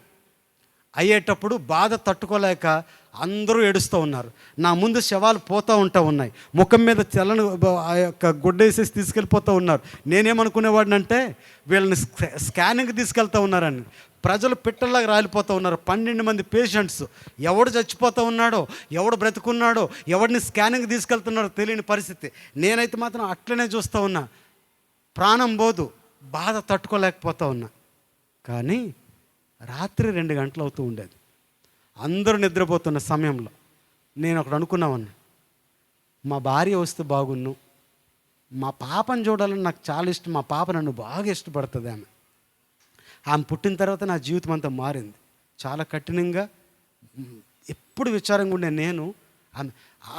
అయ్యేటప్పుడు బాధ తట్టుకోలేక అందరూ ఏడుస్తూ ఉన్నారు. నా ముందు శవాలు పోతూ ఉన్నాయి, ముఖం మీద తెల్లని ఆ యొక్క గుడ్డ వేసేసి తీసుకెళ్ళిపోతూ ఉన్నారు. నేనేమనుకునేవాడినంటే వీళ్ళని స్కానింగ్కి తీసుకెళ్తూ ఉన్నారని. ప్రజలు పిట్టల్లాగా రాలిపోతూ ఉన్నారు. 12 మంది పేషెంట్స్. ఎవడు చచ్చిపోతూ ఉన్నాడో, ఎవడు బ్రతుకున్నాడో, ఎవడిని స్కానింగ్కి తీసుకెళ్తున్నాడో తెలియని పరిస్థితి. నేనైతే మాత్రం అట్లనే చూస్తూ ఉన్నా. ప్రాణం పోదు, బాధ తట్టుకోలేకపోతూ ఉన్నా. కానీ రాత్రి 2 గంటలు అవుతూ ఉండేది. అందరూ నిద్రపోతున్న సమయంలో నేను ఒకడు అనుకున్నామన్నా, మా భార్య వస్తే బాగున్ను, మా పాపను చూడాలని నాకు చాలా ఇష్టం. మా పాప నన్ను బాగా ఇష్టపడుతుంది. ఆమె పుట్టిన తర్వాత నా జీవితం అంతా మారింది. చాలా కఠినంగా ఎప్పుడు విచారంగా ఉండే నేను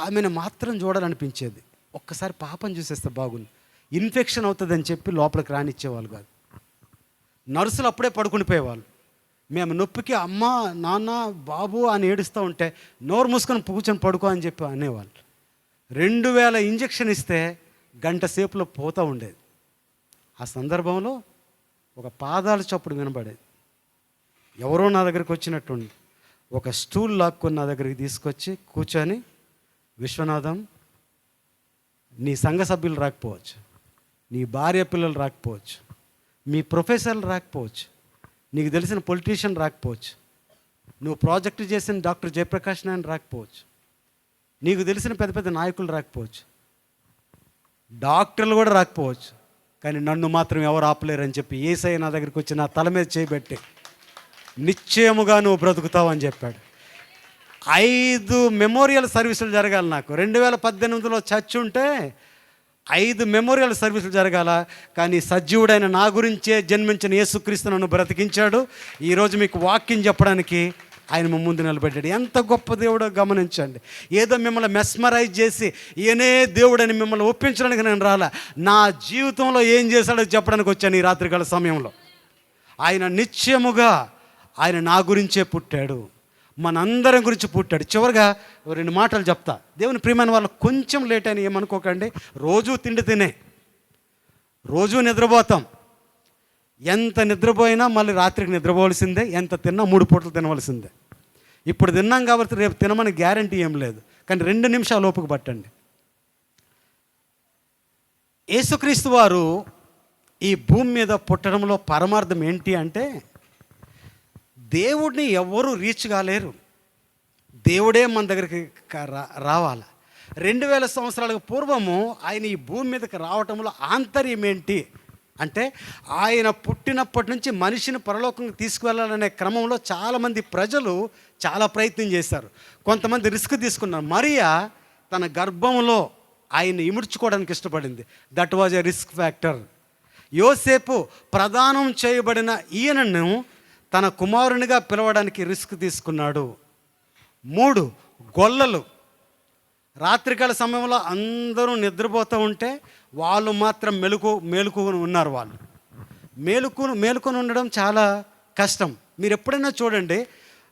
ఆమెను మాత్రం చూడాలనిపించేది. ఒక్కసారి పాపను చూసేస్తే బాగుంది. ఇన్ఫెక్షన్ అవుతుందని చెప్పి లోపలికి రానిచ్చేవాళ్ళు కాదు. నర్సులు అప్పుడే పడుకునిపోయేవాళ్ళు. మేము నొప్పికి అమ్మ, నాన్న, బాబు అని ఏడుస్తూ ఉంటే నోరు మూసుకొని కూర్చొని పడుకో అని చెప్పి అనేవాళ్ళు. 2000 ఇంజెక్షన్ ఇస్తే గంట సేపులో పోతూ ఉండేది. ఆ సందర్భంలో ఒక పాదాల చప్పుడు వినబడేది. ఎవరో నా దగ్గరికి వచ్చినట్టుండి ఒక స్టూల్ లాక్కొని నా దగ్గరికి తీసుకొచ్చి కూర్చొని, విశ్వనాథం, నీ సంఘ సభ్యులు రాకపోవచ్చు, నీ భార్య పిల్లలు రాకపోవచ్చు, మీ ప్రొఫెసర్లు రాకపోవచ్చు, నీకు తెలిసిన పొలిటీషియన్ రాకపోవచ్చు, నువ్వు ప్రాజెక్టు చేసిన డాక్టర్ జయప్రకాష్ నారాయణ రాకపోవచ్చు, నీకు తెలిసిన పెద్ద పెద్ద నాయకులు రాకపోవచ్చు, డాక్టర్లు కూడా రాకపోవచ్చు, కానీ నన్ను మాత్రం ఎవరు ఆపలేరని చెప్పి యేసయ్య నా దగ్గరికి వచ్చి నా తల మీద చేయబెట్టి నిశ్చయముగా నువ్వు బ్రతుకుతావు అని చెప్పాడు. 5 మెమోరియల్ సర్వీసులు జరగాలి నాకు. 2018లో చర్చ్ ఉంటే 5 మెమోరియల్ సర్వీసులు జరగాల. కానీ సజీవుడైన నా గురించే జన్మించిన యేసుక్రీస్తు నన్ను బ్రతికించాడు. ఈరోజు మీకు వాక్యం చెప్పడానికి ఆయన మా ముందు నిలబెట్టాడు. ఎంత గొప్ప దేవుడో గమనించండి. ఏదో మిమ్మల్ని మెస్మరైజ్ చేసి ఈయనే దేవుడని మిమ్మల్ని ఒప్పించడానికి నేను రాలా. నా జీవితంలో ఏం చేశాడో చెప్పడానికి వచ్చాను ఈ రాత్రికాల సమయంలో. ఆయన నిశ్చయముగా ఆయన నా గురించే పుట్టాడు, మనందరం గురించి పుట్టాడు. చివరిగా 2 మాటలు చెప్తా. దేవుని ప్రియమైన వాళ్ళు కొంచెం లేట్ అయినా ఏమనుకోకండి. రోజూ తిండి తినే, రోజూ నిద్రపోతాం. ఎంత నిద్రపోయినా మళ్ళీ రాత్రికి నిద్రపోవలసిందే, ఎంత తిన్నా 3 పూటలు తినవలసిందే. ఇప్పుడు తిన్నాం కాబట్టి రేపు తినమని గ్యారంటీ ఏం లేదు, కానీ 2 నిమిషాలు ఓపిక పట్టండి. యేసుక్రీస్తు వారు ఈ భూమి మీద పుట్టడంలో పరమార్థం ఏంటి అంటే, దేవుడిని ఎవరు రీచ్ కాలేరు, దేవుడే మన దగ్గరికి రావాలి. 2000 సంవత్సరాలకు పూర్వము ఆయన ఈ భూమి మీదకి రావటంలో ఆంతర్యం ఏంటి అంటే, ఆయన పుట్టినప్పటి నుంచి మనిషిని పరలోకంగా తీసుకువెళ్ళాలనే క్రమంలో చాలామంది ప్రజలు చాలా ప్రయత్నం చేశారు. కొంతమంది రిస్క్ తీసుకున్నారు. మరియా తన గర్భంలో ఆయన ఇముడ్చుకోవడానికి ఇష్టపడింది. That was a risk factor. యోసేపు ప్రదానం చేయబడిన ఈయనను తన కుమారునిగా పిలవడానికి రిస్క్ తీసుకున్నాడు. 3 గొల్లలు రాత్రికాల సమయంలో అందరూ నిద్రపోతూ ఉంటే వాళ్ళు మాత్రం మేలుకొని ఉన్నారు. వాళ్ళు మేలుకొని ఉండడం చాలా కష్టం. మీరు ఎప్పుడైనా చూడండి,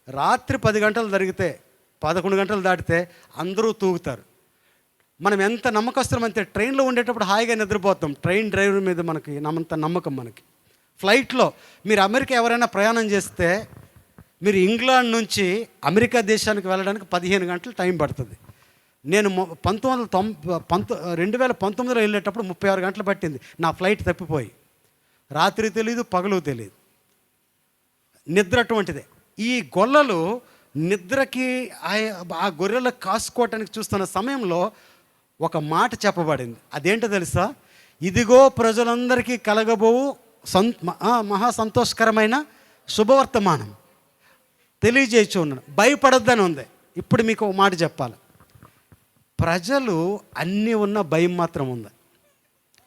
రాత్రి 10 గంటలు జరిగితే 11 గంటలు దాటితే అందరూ తూగుతారు. మనం ఎంత నమ్మకస్తులం అంటే, ట్రైన్లో ఉండేటప్పుడు హాయిగా నిద్రపోతాం. ట్రైన్ డ్రైవర్ మీద మనకి నమ్మకం. మనకి ఫ్లైట్లో మీరు అమెరికా ఎవరైనా ప్రయాణం చేస్తే, మీరు ఇంగ్లాండ్ నుంచి అమెరికా దేశానికి వెళ్ళడానికి 15 గంటలు టైం పడుతుంది. నేను 2019లో వెళ్ళేటప్పుడు 36 గంటలు పట్టింది నా ఫ్లైట్ తప్పిపోయి. రాత్రి తెలియదు, పగలు తెలియదు. నిద్ర అటువంటిదే. ఈ గొల్లలు నిద్రకి ఆ గొర్రెలకు కాసుకోవటానికి చూస్తున్న సమయంలో ఒక మాట చెప్పబడింది. అదేంటో తెలుసా? ఇదిగో ప్రజలందరికీ కలగబోవు మహా సంతోషకరమైన శుభవర్తమానం తెలియజేయచ్చు ఉన్నాను, భయపడొద్దని ఉంది. ఇప్పుడు మీకు ఒక మాట చెప్పాలి. ప్రజలు అన్నీ ఉన్న భయం మాత్రం ఉంది.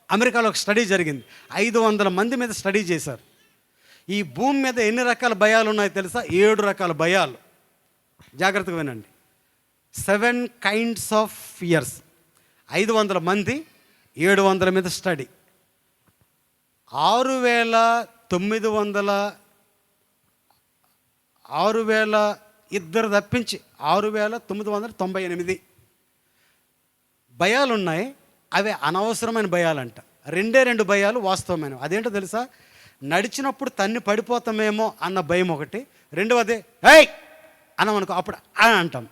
అమెరికాలో ఒక స్టడీ జరిగింది. 500 మంది మీద స్టడీ చేశారు. ఈ భూమి మీద ఎన్ని రకాల భయాలు ఉన్నాయో తెలుసా? 7 రకాల భయాలు. జాగ్రత్తగా వినండి. 7 kinds of fears. 500 మంది 700 మీద స్టడీ. 6,200 తప్పించి 6,998 భయాలు ఉన్నాయి. అవి అనవసరమైన భయాలంట. 2 భయాలు వాస్తవమైనవి. అదేంటో తెలుసా? నడిచినప్పుడు తన్ని పడిపోతామేమో అన్న భయం ఒకటి. రెండవదే ఏయ్ అన్నమనుకో, అప్పుడు అని అంటాం.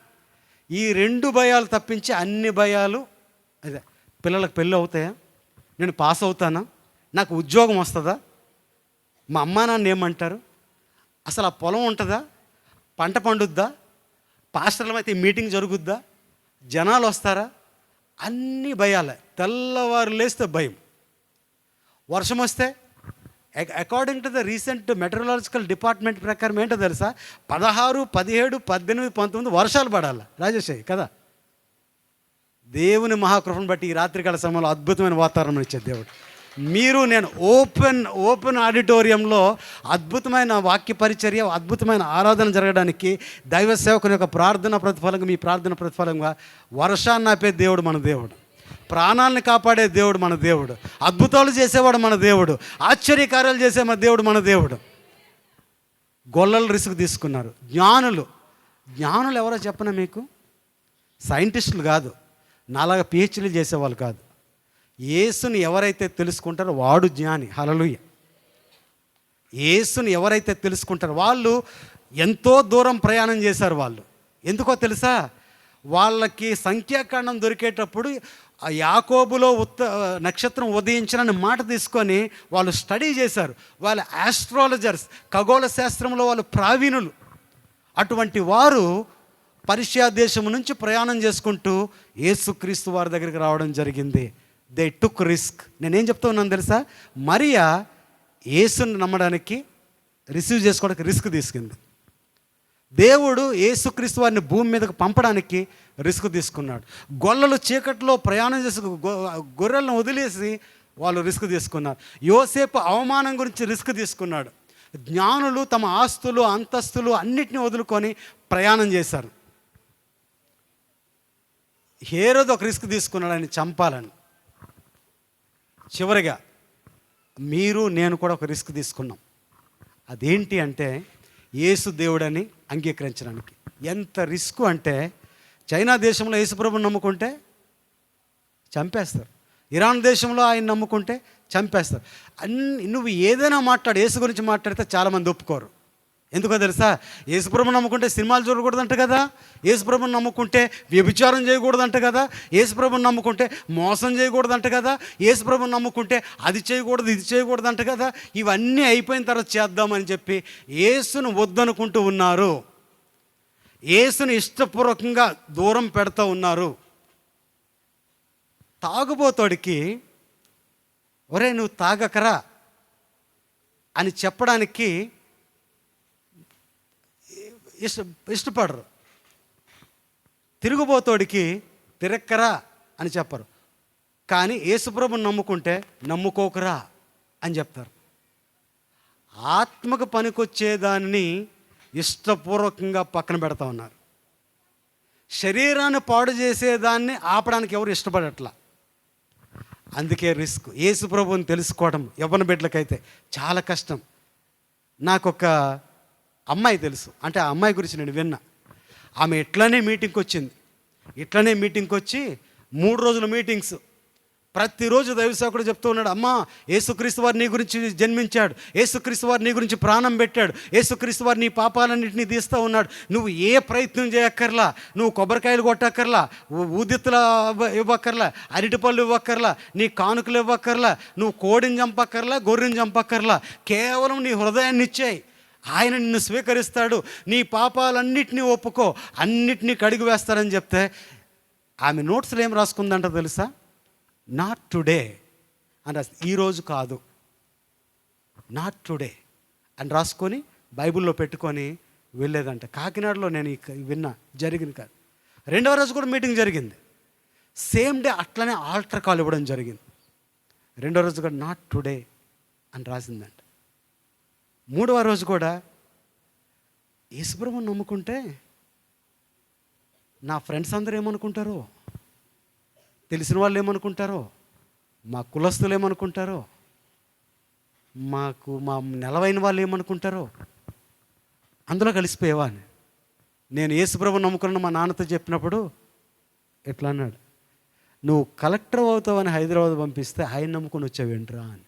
ఈ 2 భయాలు తప్పించి అన్ని భయాలు అదే. పిల్లలకు పెళ్ళి అవుతాయా? నేను పాస్ అవుతానా? నాకు ఉద్యోగం వస్తుందా? మా అమ్మా నాన్న ఏమంటారు? అసలు ఆ పొలం ఉంటుందా? పంట పండుద్దా? పాస్టర్లమైతే మీటింగ్ జరుగుద్దా? జనాలు వస్తారా? అన్ని భయాలే. తెల్లవారు లేస్తే భయం. వర్షం వస్తే according to the recent metrological department ప్రకారం ఏంటో తెలుసా? 16, 17, 18, 19 వర్షాలు పడాలి. రాజేష్ కదా, దేవుని మహాకృపను బట్టి ఈ రాత్రికాల సమయంలో అద్భుతమైన వాతావరణం ఇచ్చే దేవుడు. మీరు నేను ఓపెన్ ఆడిటోరియంలో అద్భుతమైన వాక్య పరిచర్య, అద్భుతమైన ఆరాధన జరగడానికి దైవ సేవకుని యొక్క ప్రార్థన ప్రతిఫలంగా, మీ ప్రార్థన ప్రతిఫలంగా వర్షాన్ని ఆపే దేవుడు మన దేవుడు, ప్రాణాలను కాపాడే దేవుడు మన దేవుడు, అద్భుతాలు చేసేవాడు మన దేవుడు, ఆశ్చర్యకార్యాలు చేసే మన దేవుడు మన దేవుడు. గొల్లలు రిస్క్ తీసుకున్నారు. జ్ఞానులు ఎవరో చెప్పనా మీకు? సైంటిస్టులు కాదు, నాలాగా పిహెచ్డీలు చేసేవాళ్ళు కాదు. యేసుని ఎవరైతే తెలుసుకుంటారో వాడు జ్ఞాని. హల్లెలూయా. యేసుని ఎవరైతే తెలుసుకుంటారో వాళ్ళు ఎంతో దూరం ప్రయాణం చేశారు. వాళ్ళు ఎందుకో తెలుసా? వాళ్ళకి సంఖ్యాకాండం దొరికేటప్పుడు ఆ యాకోబులో నక్షత్రం ఉదయించిన మాట తీసుకొని వాళ్ళు స్టడీ చేశారు. వాళ్ళ ఆస్ట్రాలజర్స్, ఖగోళ శాస్త్రంలో వాళ్ళు ప్రావీణులు. అటువంటి వారు పర్షియా దేశం నుంచి ప్రయాణం చేసుకుంటూ యేసుక్రీస్తు వారి దగ్గరికి రావడం జరిగింది. They took risk. నేనేం చెప్తా ఉన్నాను తెలుసా? మరియా యేసుని నమ్మడానికి, రిసీవ్ చేసుకోవడానికి రిస్క్ తీసుకుంది. దేవుడు యేసుక్రీస్తు వారిని భూమి మీదకు పంపడానికి రిస్క్ తీసుకున్నాడు. గొల్లలు చీకట్లో ప్రయాణం చేసి గొర్రెలను వదిలేసి వాళ్ళు రిస్క్ తీసుకున్నారు. యోసేపు అవమానం గురించి రిస్క్ తీసుకున్నాడు. జ్ఞానులు తమ ఆస్తులు, అంతస్తులు అన్నిటినీ వదులుకొని ప్రయాణం చేశారు. హేరోదు ఒక రిస్క్ తీసుకున్నాడు, ఆయన చంపాలని. చివరిగా మీరు నేను కూడా ఒక రిస్క్ తీసుకున్నాం. అదేంటి అంటే యేసు దేవుడని అంగీకరించడానికి. ఎంత రిస్క్ అంటే, చైనా దేశంలో యేసుప్రభుని నమ్ముకుంటే చంపేస్తారు, ఇరాన్ దేశంలో ఆయన నమ్ముకుంటే చంపేస్తారు. నువ్వు ఏదైనా మాట్లాడు, యేసు గురించి మాట్లాడితే చాలామంది ఒప్పుకోరు. ఎందుకో తెలుసా? యేసుప్రభుని నమ్ముకుంటే సినిమాలు చూడకూడదంట కదా, యేసుప్రభుని నమ్ముకుంటే వ్యభిచారం చేయకూడదంట కదా, యేసుప్రభుని నమ్ముకుంటే మోసం చేయకూడదంట కదా, యేసుప్రభుని నమ్ముకుంటే అది చేయకూడదు ఇది చేయకూడదంట కదా. ఇవన్నీ అయిపోయిన తర్వాత చేద్దామని చెప్పి యేసును వద్దనుకుంటూ ఉన్నారు, యేసుని ఇష్టపూర్వకంగా దూరం పెడతా ఉన్నారు. తాగుబోతోడికి ఒరే నువ్వు తాగకరా అని చెప్పడానికి ఇష్టపడరు. తిరుగుబోతోడికి తిరక్కరా అని చెప్పరు. కానీ యేసుప్రభుని నమ్ముకుంటే నమ్ముకోకరా అని చెప్తారు. ఆత్మకు పనికొచ్చేదాన్ని ఇష్టపూర్వకంగా పక్కన పెడతా ఉన్నారు. శరీరాన్ని పాడు చేసేదాన్ని ఆపడానికి ఎవరు ఇష్టపడట్లా. అందుకే రిస్క్. యేసుప్రభుని తెలుసుకోవడం యవ్వన బిడ్డలకైతే చాలా కష్టం. నాకు ఒక అమ్మాయి తెలుసు, అంటే ఆ అమ్మాయి గురించి నేను విన్నా. ఆమె ఇట్లనే మీటింగ్కి వచ్చి 3 రోజుల మీటింగ్స్. ప్రతిరోజు దైవసేవకుడు చెప్తూ ఉన్నాడు, అమ్మా యేసుక్రీస్తు వారు నీ గురించి జన్మించాడు, యేసుక్రీస్తు వారు నీ గురించి ప్రాణం పెట్టాడు, యేసుక్రీస్తు వారు నీ పాపాలన్నింటినీ తీస్తూ ఉన్నాడు. నువ్వు ఏ ప్రయత్నం చేయక్కర్లా, నువ్వు కొబ్బరికాయలు కొట్టక్కర్లా, ఊదిత్తులు ఇవ్వక్కర్లా, అరటిపళ్ళు ఇవ్వక్కర్లా, నీ కానుకలు ఇవ్వక్కర్లా, నువ్వు కోడిని చంపక్కర్లా, గొర్రెని చంపక్కర్లా, కేవలం నీ హృదయాన్ని ఇచ్చేయి, ఆయన నిన్ను స్వీకరిస్తాడు, నీ పాపాలన్నింటినీ ఒప్పుకో, అన్నిటినీ కడిగి వేస్తారని చెప్తే ఆమె నోట్స్లో ఏం రాసుకుందంట తెలుసా? నాట్ టుడే అని రాసి, ఈరోజు కాదు, నాట్ టుడే అని రాసుకొని బైబిల్లో పెట్టుకొని వెళ్ళేదంట. కాకినాడలో నేను విన్నా, జరిగింది కాదు. 2వ రోజు కూడా మీటింగ్ జరిగింది. సేమ్ డే అట్లనే ఆల్టర్ కాల్ ఇవ్వడం జరిగింది. 2వ రోజు కూడా నాట్ టుడే అని రాసిందంట. 3వ రోజు కూడా యేసుప్రభుని నమ్ముకుంటే నా ఫ్రెండ్స్ అందరూ ఏమనుకుంటారో, తెలిసిన వాళ్ళు ఏమనుకుంటారో, మా కులస్తులు ఏమనుకుంటారో, మా నెలవైన వాళ్ళు ఏమనుకుంటారో, అందులో కలిసిపోయేవా అని నేను యేసుప్రభుని నమ్ముకున్న మా నాన్నతో చెప్పినప్పుడు ఎట్లా అన్నాడు, నువ్వు కలెక్టర్ అవుతావని హైదరాబాద్ పంపిస్తే ఆయన నమ్ముకొని వచ్చావేంట్రా అని.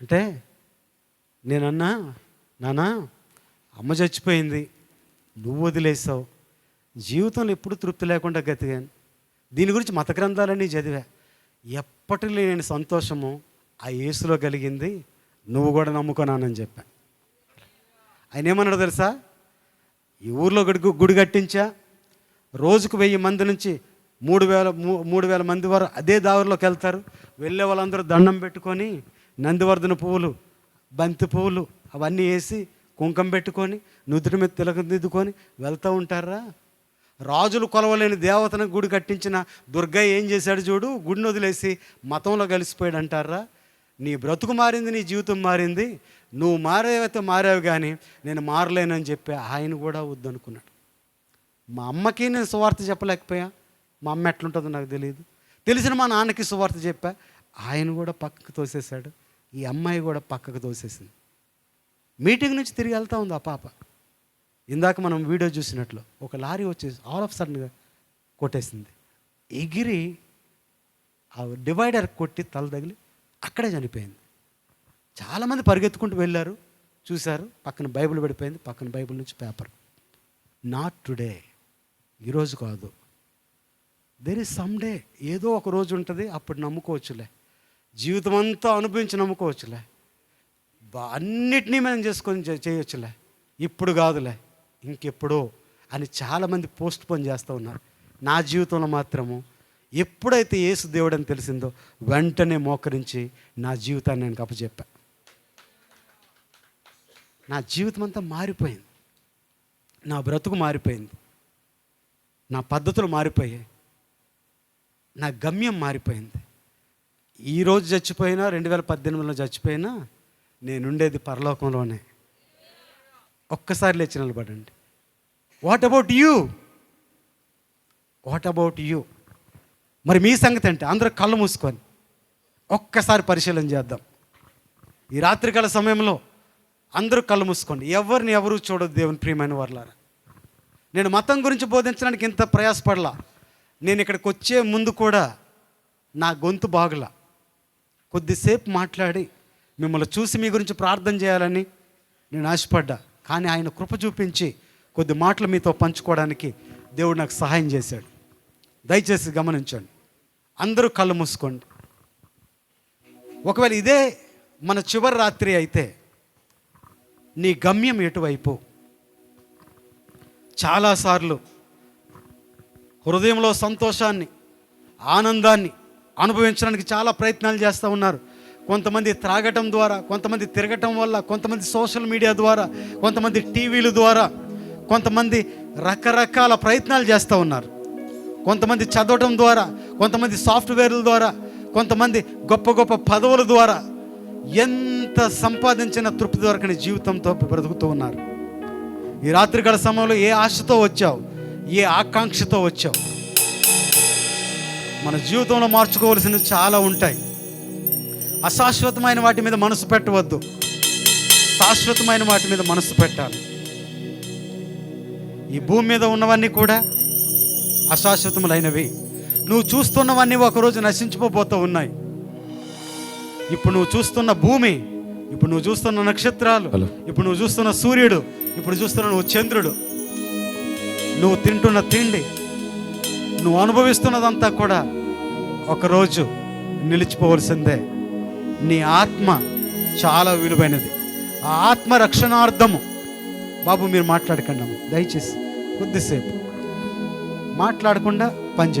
అంటే నేనన్నా, నానా అమ్మ చచ్చిపోయింది, నువ్వు వదిలేసావు, జీవితంలో ఎప్పుడు తృప్తి లేకుండా గతిగాను, దీని గురించి మత గ్రంథాలన్నీ చదివా, ఎప్పటి లేని సంతోషము ఆ యేసులో కలిగింది, నువ్వు కూడా నమ్ముకున్నానని చెప్పా. ఆయన ఏమన్నాడు తెలుసా? ఈ ఊర్లో గుడి కట్టించా, రోజుకు 1000 మంది నుంచి 3000 మంది వరకు అదే దారిలోకి వెళ్తారు. వెళ్ళే వాళ్ళందరూ దండం పెట్టుకొని నందివర్ధన పువ్వులు, బంతి పువ్వులు అవన్నీ వేసి కుంకం పెట్టుకొని నుదుటి మీద తిలకం దిద్దుకొని వెళ్తూ ఉంటారా? రాజులు కొలవలేని దేవతను గుడి కట్టించిన దుర్గయ్య ఏం చేశాడు చూడు, గుడిని వదిలేసి మతంలో కలిసిపోయాడు అంటారా? నీ బ్రతుకు మారింది, నీ జీవితం మారింది, నువ్వు మారేవైతే మారావు, కానీ నేను మారలేనని చెప్పి ఆయన కూడా వద్దనుకున్నాడు. మా అమ్మకి నేను సువార్త చెప్పలేకపోయా, మా అమ్మ ఎట్లుంటుందో నాకు తెలియదు, తెలిసిన మా నాన్నకి సువార్త చెప్పా, ఆయన కూడా పక్కకు తోసేశాడు, ఈ అమ్మాయి కూడా పక్కకు తోసేసింది. మీటింగ్ నుంచి తిరిగి వెళ్తూ ఉంది ఆ పాప. ఇందాక మనం వీడియో చూసినట్లు ఒక లారీ వచ్చేసి ఆల్ ఆఫ్ సడన్గా కొట్టేసింది, ఎగిరి ఆ డివైడర్ కొట్టి తల తగిలి అక్కడే చనిపోయింది. చాలామంది పరిగెత్తుకుంటూ వెళ్ళారు, చూశారు, పక్కన బైబిల్ పడిపోయింది, పక్కన బైబిల్ నుంచి పేపర్. నాట్ టుడే, ఈరోజు కాదు, దేర్ ఈజ్ సమ్ డే, ఏదో ఒక రోజు ఉంటుంది, అప్పుడు నమ్ముకోవచ్చులే, జీవితం అంతా అనుభవించి నమ్ముకోవచ్చులే, అన్నిటినీ మనం చేసుకొని చేయొచ్చులే, ఇప్పుడు కాదులే ఇంకెప్పుడో అని చాలామంది పోస్ట్ పోన్ చేస్తూ ఉన్నారు. నా జీవితంలో మాత్రము ఎప్పుడైతే యేసు దేవుడు అని తెలిసిందో వెంటనే మోకరించి నా జీవితాన్ని నేను అప్పచెప్పా. నా జీవితం అంతా మారిపోయింది, నా బ్రతుకు మారిపోయింది, నా పద్ధతులు మారిపోయాయి, నా గమ్యం మారిపోయింది. ఈరోజు చచ్చిపోయినా 2018లో చచ్చిపోయినా నేనుండేది పరలోకంలోనే. ఒక్కసారి లేచి నిలబడండి. What about you? What about you? మరి మీ సంగతి అంటే అందరూ కళ్ళు మూసుకొని ఒక్కసారి పరిశీలన చేద్దాం. ఈ రాత్రికాల సమయంలో అందరూ కళ్ళు మూసుకోండి, ఎవరిని ఎవరు చూడదు. దేవుని ప్రియమైన వారలారా, నేను మతం గురించి బోధించడానికి ఇంత ప్రయాసపడలా. నేను ఇక్కడికి వచ్చే ముందు కూడా నా గొంతు బాగలా, కొద్దిసేపు మాట్లాడి మిమ్మల్ని చూసి మీ గురించి ప్రార్థన చేయాలని నేను ఆశపడ్డా. కానీ ఆయన కృప చూపించి కొద్ది మాటలు మీతో పంచుకోవడానికి దేవుడు నాకు సహాయం చేశాడు. దయచేసి గమనించండి. అందరూ కళ్ళు మూసుకోండి. ఒకవేళ ఇదే మన చివరి రాత్రి అయితే నీ గమ్యం ఎటువైపు? చాలాసార్లు హృదయంలో సంతోషాన్ని, ఆనందాన్ని అనుభవించడానికి చాలా ప్రయత్నాలు చేస్తూ ఉన్నారు. కొంతమంది త్రాగటం ద్వారా, కొంతమంది తిరగటం వల్ల, కొంతమంది సోషల్ మీడియా ద్వారా, కొంతమంది టీవీల ద్వారా, కొంతమంది రకరకాల ప్రయత్నాలు చేస్తూ ఉన్నారు. కొంతమంది చదవటం ద్వారా, కొంతమంది సాఫ్ట్వేర్ల ద్వారా, కొంతమంది గొప్ప గొప్ప పదవుల ద్వారా ఎంత సంపాదించిన తృప్తి దొరకని జీవితంతో బ్రతుకుతూ ఉన్నారు. ఈ రాత్రికాల సమయంలో ఏ ఆశతో వచ్చావు, ఏ ఆకాంక్షతో వచ్చావు? మన జీవితంలో మార్చుకోవాల్సినవి చాలా ఉంటాయి. అశాశ్వతమైన వాటి మీద మనసు పెట్టవద్దు, శాశ్వతమైన వాటి మీద మనసు పెట్టాలి. ఈ భూమి మీద ఉన్నవన్నీ కూడా అశాశ్వతములైనవి. నువ్వు చూస్తున్నవన్నీ ఒకరోజు నశించిపోతూ ఉన్నాయి. ఇప్పుడు నువ్వు చూస్తున్న భూమి, ఇప్పుడు నువ్వు చూస్తున్న నక్షత్రాలు, ఇప్పుడు నువ్వు చూస్తున్న సూర్యుడు, ఇప్పుడు చూస్తున్న నువ్వు చంద్రుడు, నువ్వు తింటున్న తిండి, నువ్వు అనుభవిస్తున్నదంతా కూడా ఒకరోజు నిలిచిపోవలసిందే. నీ ఆత్మ చాలా విలువైనది. ఆ ఆత్మ రక్షణార్థము. బాబు మీరు మాట్లాడకండి అమ్మ, దయచేసి కొద్దిసేపు మాట్లాడకుండా